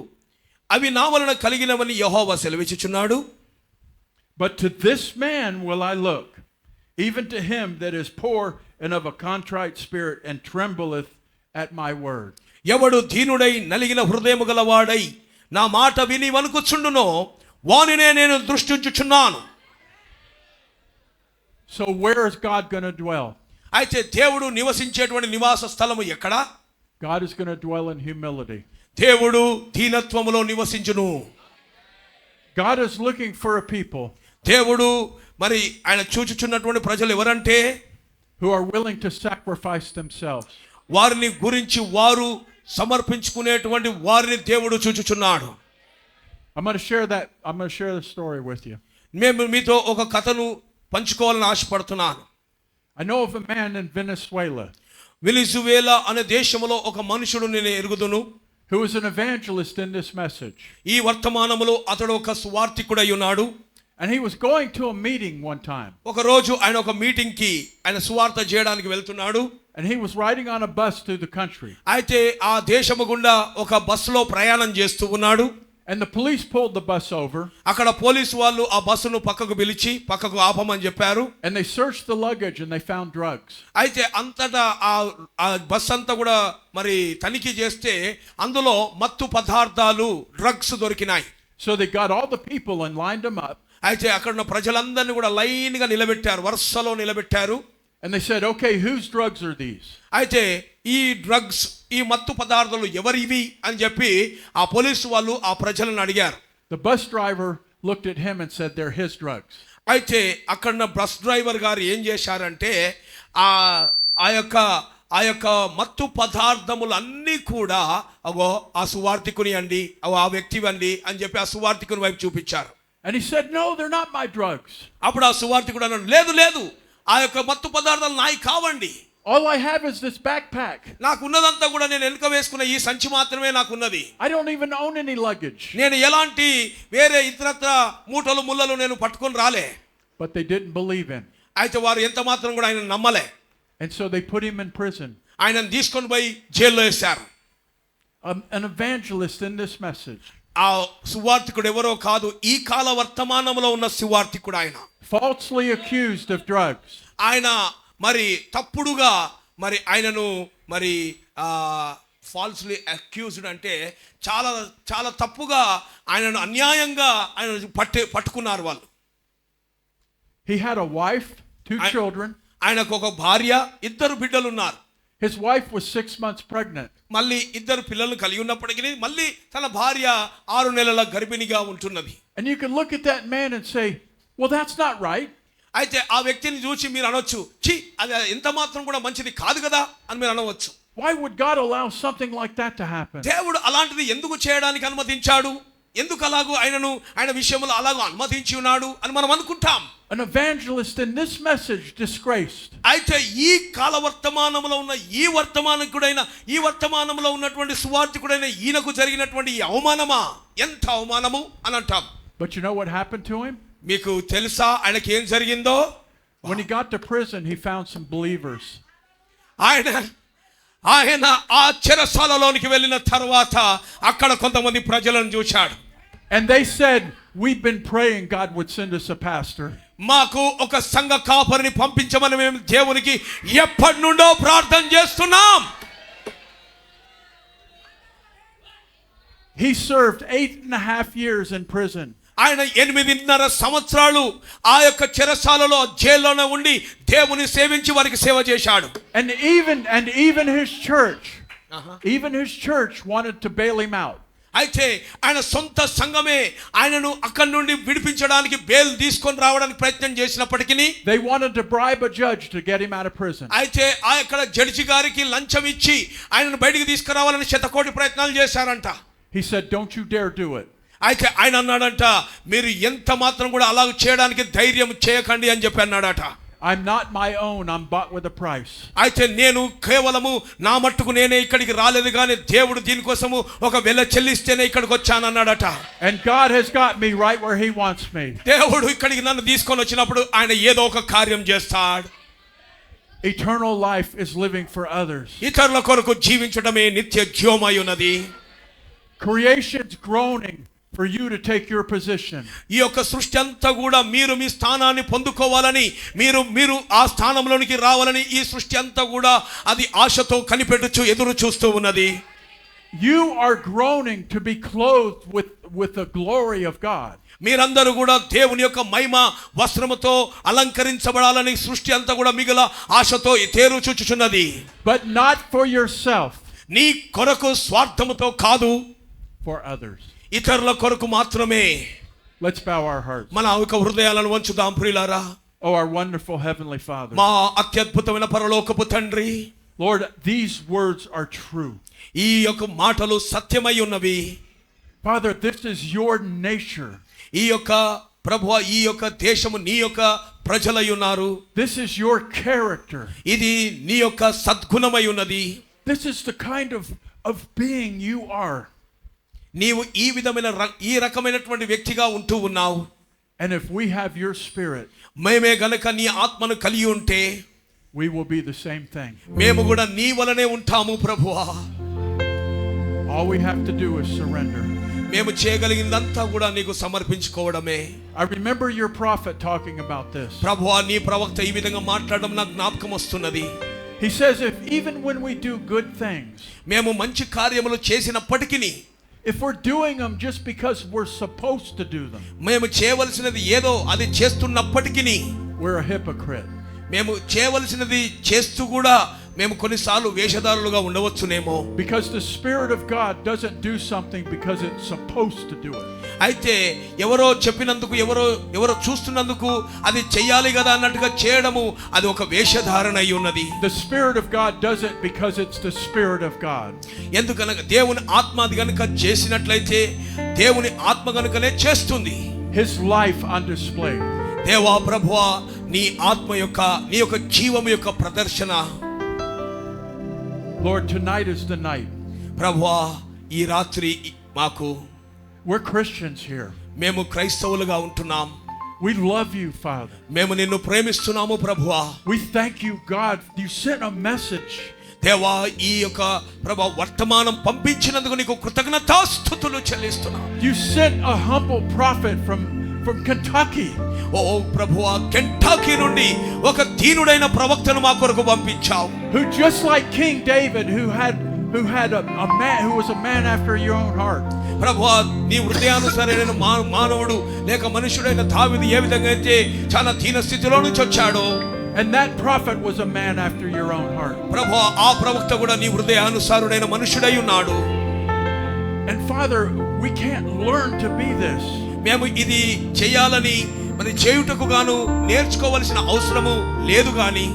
అవి నా వలన కలిగినవని యెహోవా సెలవిచ్చుచున్నాడు. But to this man will I look, even to him that is poor and of a contrite spirit, and trembleth at my word. ఎవడు దీనుడై నలిగిన హృదయము గలవాడై నా మాట విని వణుకుచుండునో వానినే నేను దృష్టించుచున్నాను. So where is God going to dwell? అయితే దేవుడు నివసించేటువంటి నివాస స్థలము ఎక్కడ? God is going to dwell in humility. దేవుడు దీనత్వములో నివసించును. God is looking for a people దేవుడు మరి ఆయన చూచుచున్నటువంటి ప్రజలు ఎవరంటే, who are willing to sacrifice themselves. వారిని గురించి వారు సమర్పించుకునేటువంటి వారిని దేవుడు చూచుచున్నాడు. I'm going to share the story with you. మేము మీతో ఒక కథను పంచుకోవాలని ఆశపడుతున్నాను. I know of a man in Venezuela Venezuela అనే దేశంలో ఒక మనుషుడు నేను ఎరుగుదును, who is an evangelist in this message. ఈ వర్తమానములో అతడు ఒక సువార్తికుడై ఉన్నాడు. And he was going to a meeting one time. ఒక రోజు ఆయన ఒక మీటింగ్ కి ఆయన సువార్త చేయడానికి వెళ్తున్నాడు. And he was riding on a bus through the country. అయితే ఆ దేశము గుండా ఒక బస్సులో ప్రయాణం చేస్తూ ఉన్నాడు. And the police pulled the bus over. అక్కడ పోలీసు వాళ్ళు ఆ బస్సును పక్కకు పిలిచి పక్కకు ఆపమని చెప్పారు. And they searched the luggage and they found drugs. అయితే అంతటా ఆ బస్ అంతా కూడా మరి తనిఖీ చేస్తే అందులో మత్తు పదార్థాలు, డ్రగ్స్ దొరికినాయి. So they got all the people and lined them up. అయితే అక్కడ ఉన్న ప్రజలందరినీ కూడా లైన్ గా నిలబెట్టారు, వరుసలో నిలబెట్టారు. And they said, okay, whose drugs are these? అయితే ఈ డ్రగ్స్, ఈ మత్తు పదార్థాలు ఎవరివి అని చెప్పి ఆ పోలీసు వాళ్ళు ఆ ప్రజలను అడిగారు. The bus driver looked at him and said, they're his drugs. అయితే అక్కడ బస్ డ్రైవర్ గారు ఏం చేశారంటే ఆ యొక్క మత్తు పదార్థములు అన్నీ కూడా అగో ఆ సువార్తికుని అండి, ఆ వ్యక్తివి అండి అని చెప్పి ఆ సువార్తికుని వైపు చూపించారు. And he said, no, they're not my drugs. అప్పుడు ఆ సువార్తికుడు అన్నాడు, లేదు లేదు, ఆ యొక్క మత్తు పదార్థాలు నాయి కావండి. All I have is this backpack. నాకు ఉన్నదంతా కూడా నేను వెనుక వేసుకున్న ఈ సంచి మాత్రమే నాకున్నది. I don't even own any luggage. నేను ఎలాంటి వేరే ఇతరత్ర మూటలు ముళ్ళలు నేను పట్టుకొని రాలే. But they didn't believe him. అయితే వారు ఎంత మాత్రం కూడా ఆయన నమ్మలే. And so they put him in prison. ఆయనను తీసుకొని పోయి జైల్లో వేశారు. An evangelist in this message. ఆ సువార్తికుడు ఎవరో కాదు, ఈ కాల వర్తమానంలో ఉన్న సువార్తికుడు ఆయన. Falsely accused of drugs. ఆయన మరి తప్పుడుగా మరి ఆయనను మరి ఫాల్స్లీ అక్యూజ్డ్ అంటే చాలా చాలా తప్పుగా ఆయనను అన్యాయంగా ఆయన పట్టుకున్నారు వాళ్ళు. He had a wife, 2 children. ఆయనకు ఒక భార్య, 2 బిడ్డలు ఉన్నారు. His wife was 6 months pregnant. మళ్ళీ 2 పిల్లలు కలిగి ఉన్నప్పటికీ మళ్ళీ తన భార్య 6 నెలల గర్భిణిగా ఉంటున్నది. And you can look at that man and say, well, that's not right. అయితే ఆ వ్యక్తిని చూసి మీరు అనొచ్చు, ఛీ అది ఎంత మాత్రం కూడా మంచిది కాదు కదా అని మీరు అనవచ్చు. Why would God allow something like that to happen? దేవుడు అలాంటిది ఎందుకు చేయడానికి అనుమతించాడు, ఎందుకు అలాగూ ఆయన విషయంలో అలాగూ అనుమతించి ఉన్నాడు అని మనం అనుకుంటాం. An evangelist in this message disgraced. అయితే ఈ కాల వర్తమానంలో ఉన్న ఈ వర్తమానంలో ఉన్నటువంటి సువార్తికుడైన ఈయనకు జరిగినటువంటి ఈ అవమానమా, ఎంత అవమానము అని అంటాం. But you know what happened to him? మీకు తెలుసా ఆయనకి ఏం జరిగిందో? When he got to prison, he found some believers. ఆయన ఆ చెరసాలలోనికి వెళ్ళిన తర్వాత అక్కడ కొంతమంది ప్రజలను చూశాడు. And they said, we've been praying God would send us a pastor. మాకు ఒక సంఘ కాపరిని పంపించమని మేము దేవునికి ఎప్పటి నుండో ప్రార్థన చేస్తున్నాం. He served 8.5 years in prison. ఆయన 8.5 సంవత్సరాలు ఆ యొక్క చెరసాలలో జైల్లోనే ఉండి దేవుని సేవించి వారికి సేవ చేశాడు. And even his church wanted to bail him out. అయితే ఆయన సొంత సంఘమే ఆయనను అక్కడి నుండి విడిపించడానికి బెయిల్ తీసుకొని రావడానికి ప్రయత్నం చేసినప్పటికీ they wanted to bribe a judge to get him out of prison. అయితే ఆ యొక్క జడ్జి గారికి లంచం ఇచ్చి ఆయనను బయటికి తీసుకురావాలని శతకోటి ప్రయత్నాలు చేశారంట. He said, don't you dare do it. అయితే ఆయన అన్నాడంట, మీరు ఎంత మాత్రం కూడా అలా చేయడానికి ధైర్యం చేయకండి అని చెప్పి అన్నాడట. I'm not my own, I'm bought with a price. అయితే నేను కేవలము నా మట్టుకు నేనే ఇక్కడికి రాలేదు కానీ దేవుడు దీనికోసము ఒక వెల చెల్లిస్తేనే ఇక్కడికి వచ్చాను అన్నాడట. And God has got me right where he wants me. దేవుడు ఇక్కడికి నన్ను తీసుకొని వచ్చినప్పుడు ఆయన ఏదో ఒక కార్యం చేస్తాడు. Eternal life is living for others. ఇతరుల కొరకు జీవించడమే నిత్య జీవమై ఉన్నది. Creation's groaning for you to take your position. ఈ యొక్క సృష్టి అంతా కూడా మీరు మీ స్థానాన్ని పొందుకోవాలని మీరు ఆ స్థానంలోనికి రావాలని ఈ సృష్టి అంతా కూడా అది ఆశతో కనిపెట్టుచు ఎదురు చూస్తూ ఉన్నది. You are groaning to be clothed with the glory of God. మీరందరూ కూడా దేవుని యొక్క మహిమ వస్త్రముతో అలంకరించబడాలని సృష్టి అంతా కూడా మిగల ఆశతో తేరు చూచుచున్నది. But not for yourself. నీ కొరకు స్వార్థముతో కాదు, for others. ఇతరుల కొరకు మాత్రమే. Let's bow our hearts. మన యొక్క హృదయాలను వంచుదాం ప్రియులారా. Oh, our wonderful heavenly Father. మా అత్యద్భుతమైన పరలోకపు తండ్రి. Lord, these words are true. ఈ యొక్క మాటలు సత్యమై ఉన్నవి. Father, this is your nature. ఈ యొక్క ప్రభువా ఈ యొక్క దేశము నీ యొక్క ప్రజలై ఉన్నారు. This is your character. ఇది నీ యొక్క సద్గుణమై ఉన్నది. This is the kind of being you are. నీవు ఈ విధమైన ఈ రకమైనటువంటి వ్యక్తిగా ఉంటూ ఉన్నావు. And if we have your spirit, మేమే గనుక నీ ఆత్మను కలిగి ఉంటే we will be the same thing. మేము కూడా నీ వలనే ఉంటాము ప్రభువా. All we have to do is surrender. మేము చేయగలిగిందంతా కూడా నీకు సమర్పించుకోవడమే. I remember your prophet talking about this. ప్రభువా నీ ప్రవక్త ఈ విధంగా మాట్లాడడం నాకు జ్ఞాపకం వస్తున్నది. He says if even when we do good things, మేము మంచి కార్యములు చేసినప్పటికీ if we're doing them just because we're supposed to do them, మేము చేయవలసినది ఏదో అది చేస్తున్నప్పటికీ we're a hypocrite. మేము చేయవలసినది చేస్తూ కూడా మేము కొన్నిసార్లు వేషధారులుగా ఉండవచ్చునేమో. Because the Spirit of God doesn't do something because it's supposed to do it. అయితే ఎవరో చెప్పినందుకు ఎవరో చూస్తున్నందుకు అది చెయ్యాలి కదా అన్నట్టుగా చేయడము అది ఒక వేషధారణ అయి ఉన్నది. The Spirit of God does it because it's the Spirit of God. ఎందుకనగా దేవుని ఆత్మ అది గనుక చేసినట్లయితే దేవుని ఆత్మ గనుకనే చేస్తుంది. His life on display. దేవా ప్రభువా నీ ఆత్మ యొక్క నీ యొక్క జీవం యొక్క ప్రదర్శన. Lord, tonight is the night. ప్రభువా ఈ రాత్రి మాకు we're Christians here. మేము క్రైస్తవులుగా ఉంటున్నాం. We love you, Father. మేము నిన్ను ప్రేమిస్తున్నాము ప్రభువా. We thank you, God. You sent a message. దేవా ఈ యొక్క ప్రభువా వర్తమానం పంపించినందుకు నీకు కృతజ్ఞతాస్తుతులు చెల్లిస్తున్నాం. You sent a humble prophet from Kentucky. ఓ ప్రభువా కెంటకీ నుండి ఒక దీనుడైన ప్రవక్తను మా కొరకు పంపించావు. Who just like King David who had a man who was a man after your own heart. ప్రభువా నీ హృదయానుసారైన మానవుడు లేక మనుషుడైన దావీదు ఏ విధంగా అయితే చాలా దీన స్థితిలో నుంచి వచ్చాడో, and that prophet was a man after your own heart. ప్రభువా ఆ ప్రవక్త కూడా నీ హృదయానుసారుడైన మనుషుడై ఉన్నాడు. And Father, we can't learn to be this. మేము ఇది చేయాలని మరి చేయుటకు గాను నేర్చుకోవాల్సిన అవసరము లేదు గాని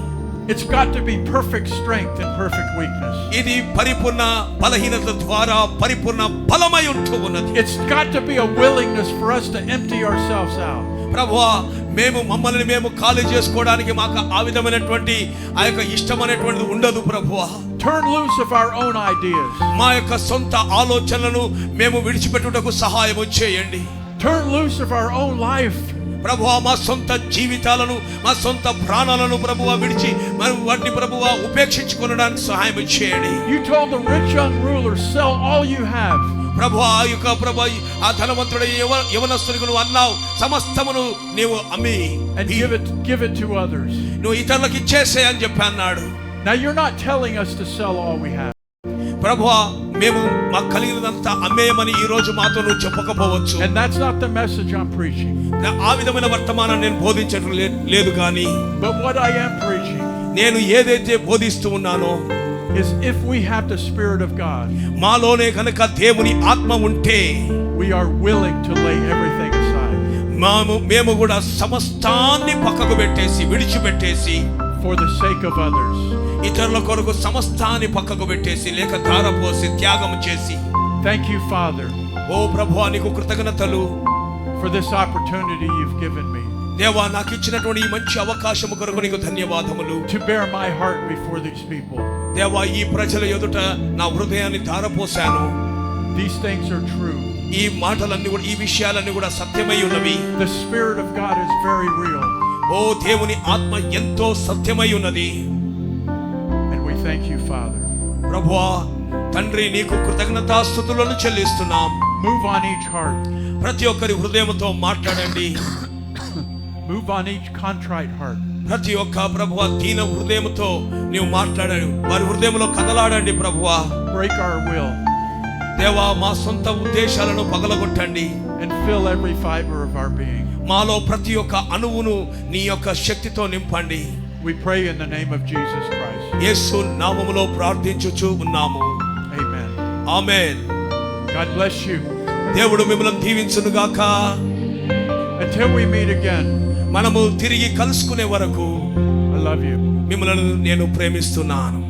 it's got to be perfect strength and perfect weakness. ఇది పరిపూర్ణ బలహీనత ద్వారా పరిపూర్ణ బలమై ఉంటూ ఉన్నది. It's got to be a willingness for us to empty ourselves out. ప్రభువా మేము మమ్మల్ని మేము ఖాళీ చేసుకోవడానికి మాకు ఆ విధమైనటువంటి ఆ యొక్క ఇష్టం అనేటువంటిది ఉండదు ప్రభువా. Turn loose of our own ideas. మా యొక్క సొంత ఆలోచనలను మేము విడిచిపెట్టుటకు సహాయం చేయండి. Turn loose of our own life. ప్రభువా మా సొంత జీవితాలను మా సొంత ప్రాణాలను ప్రభువా విడిచి మనం వాటిని ప్రభువా ఉపేక్షించుకొనడానికి సహాయం చేయండి. You told the rich young ruler, sell all you have. ప్రభువా ఆ ధనవంతుడు యవనస్తునికి నువ్వు అన్నావు, సమస్తమును నీవు అమ్మి and give it to others. నువ్వు ఇతరులకు ఇచ్చేసే అని చెప్పి అన్నాడు. Now you're not telling us to sell all we have. ప్రభువా మేము మాకు కలిగినదంతా అమ్మేయమని ఈ రోజు మాతో నువ్వు చెప్పకపోవచ్చు. And that's not the message I'm preaching. ఆ విధమైన వర్తమానాన్ని నేను బోధించడం లేదు కానీ, but what I am preaching నేను ఏదైతే బోధిస్తూ ఉన్నానో is if we have the Spirit of God, మాలోనే కనుక దేవుని ఆత్మ ఉంటే we are willing to lay everything aside. మేము కూడా సమస్తాన్ని పక్కకు పెట్టేసి విడిచిపెట్టేసి for the sake of others. ఇతరుల కొరకు సమస్తాన్ని పక్కకు పెట్టేసి లేక ధారపోసి త్యాగం చేసి. Thank you, Father. ఓ ప్రభువా నీకు కృతజ్ఞతలు for this opportunity you've given me. దేవా నాకు ఇచ్చినటువంటి ఈ మంచి అవకాశం కొరకు నీకు ధన్యవాదములు. To bear my heart before these people. దేవా ఈ ప్రజల ఎదుట నా హృదయాన్ని ధారపోసాను. These things are true. ఈ మాటలన్నీ కూడా ఈ విషయాలన్నీ కూడా సత్యమై ఉన్నవి. The Spirit of God is very real. ఓ దేవుని ఆత్మ ఎంతో సత్యమై ఉన్నది. And we thank you, Father. ప్రభువా తండ్రి నీకు కృతజ్ఞతాస్తుతులను చెల్లిస్తున్నాం. Move on each heart. ప్రతి ఒక్కరి హృదయంతో మాట్లాడండి. Move on each contrite heart. ప్రతి ఒక్క ప్రభువా దీన హృదయంతో నీవు మాట్లాడాడు. వారి హృదయంలో కదలాడండి ప్రభువా. Break our will. దేవా మా సొంత ఉద్దేశాలను పగలగొట్టండి. And fill every fiber of our being. మాలో ప్రతి ఒక్క అణువును నీ యొక్క శక్తితో నింపండి. We pray in the name of Jesus Christ. యేసు నామములో ప్రార్థించుచు ఉన్నాము. Amen. Amen. God bless you. దేవుడు మిమ్మల్ని దీవించును గాక. Until we meet again. మనము తిరిగి కలుసుకునే వరకు I love you. మిమ్మల్ని నేను ప్రేమిస్తున్నాను.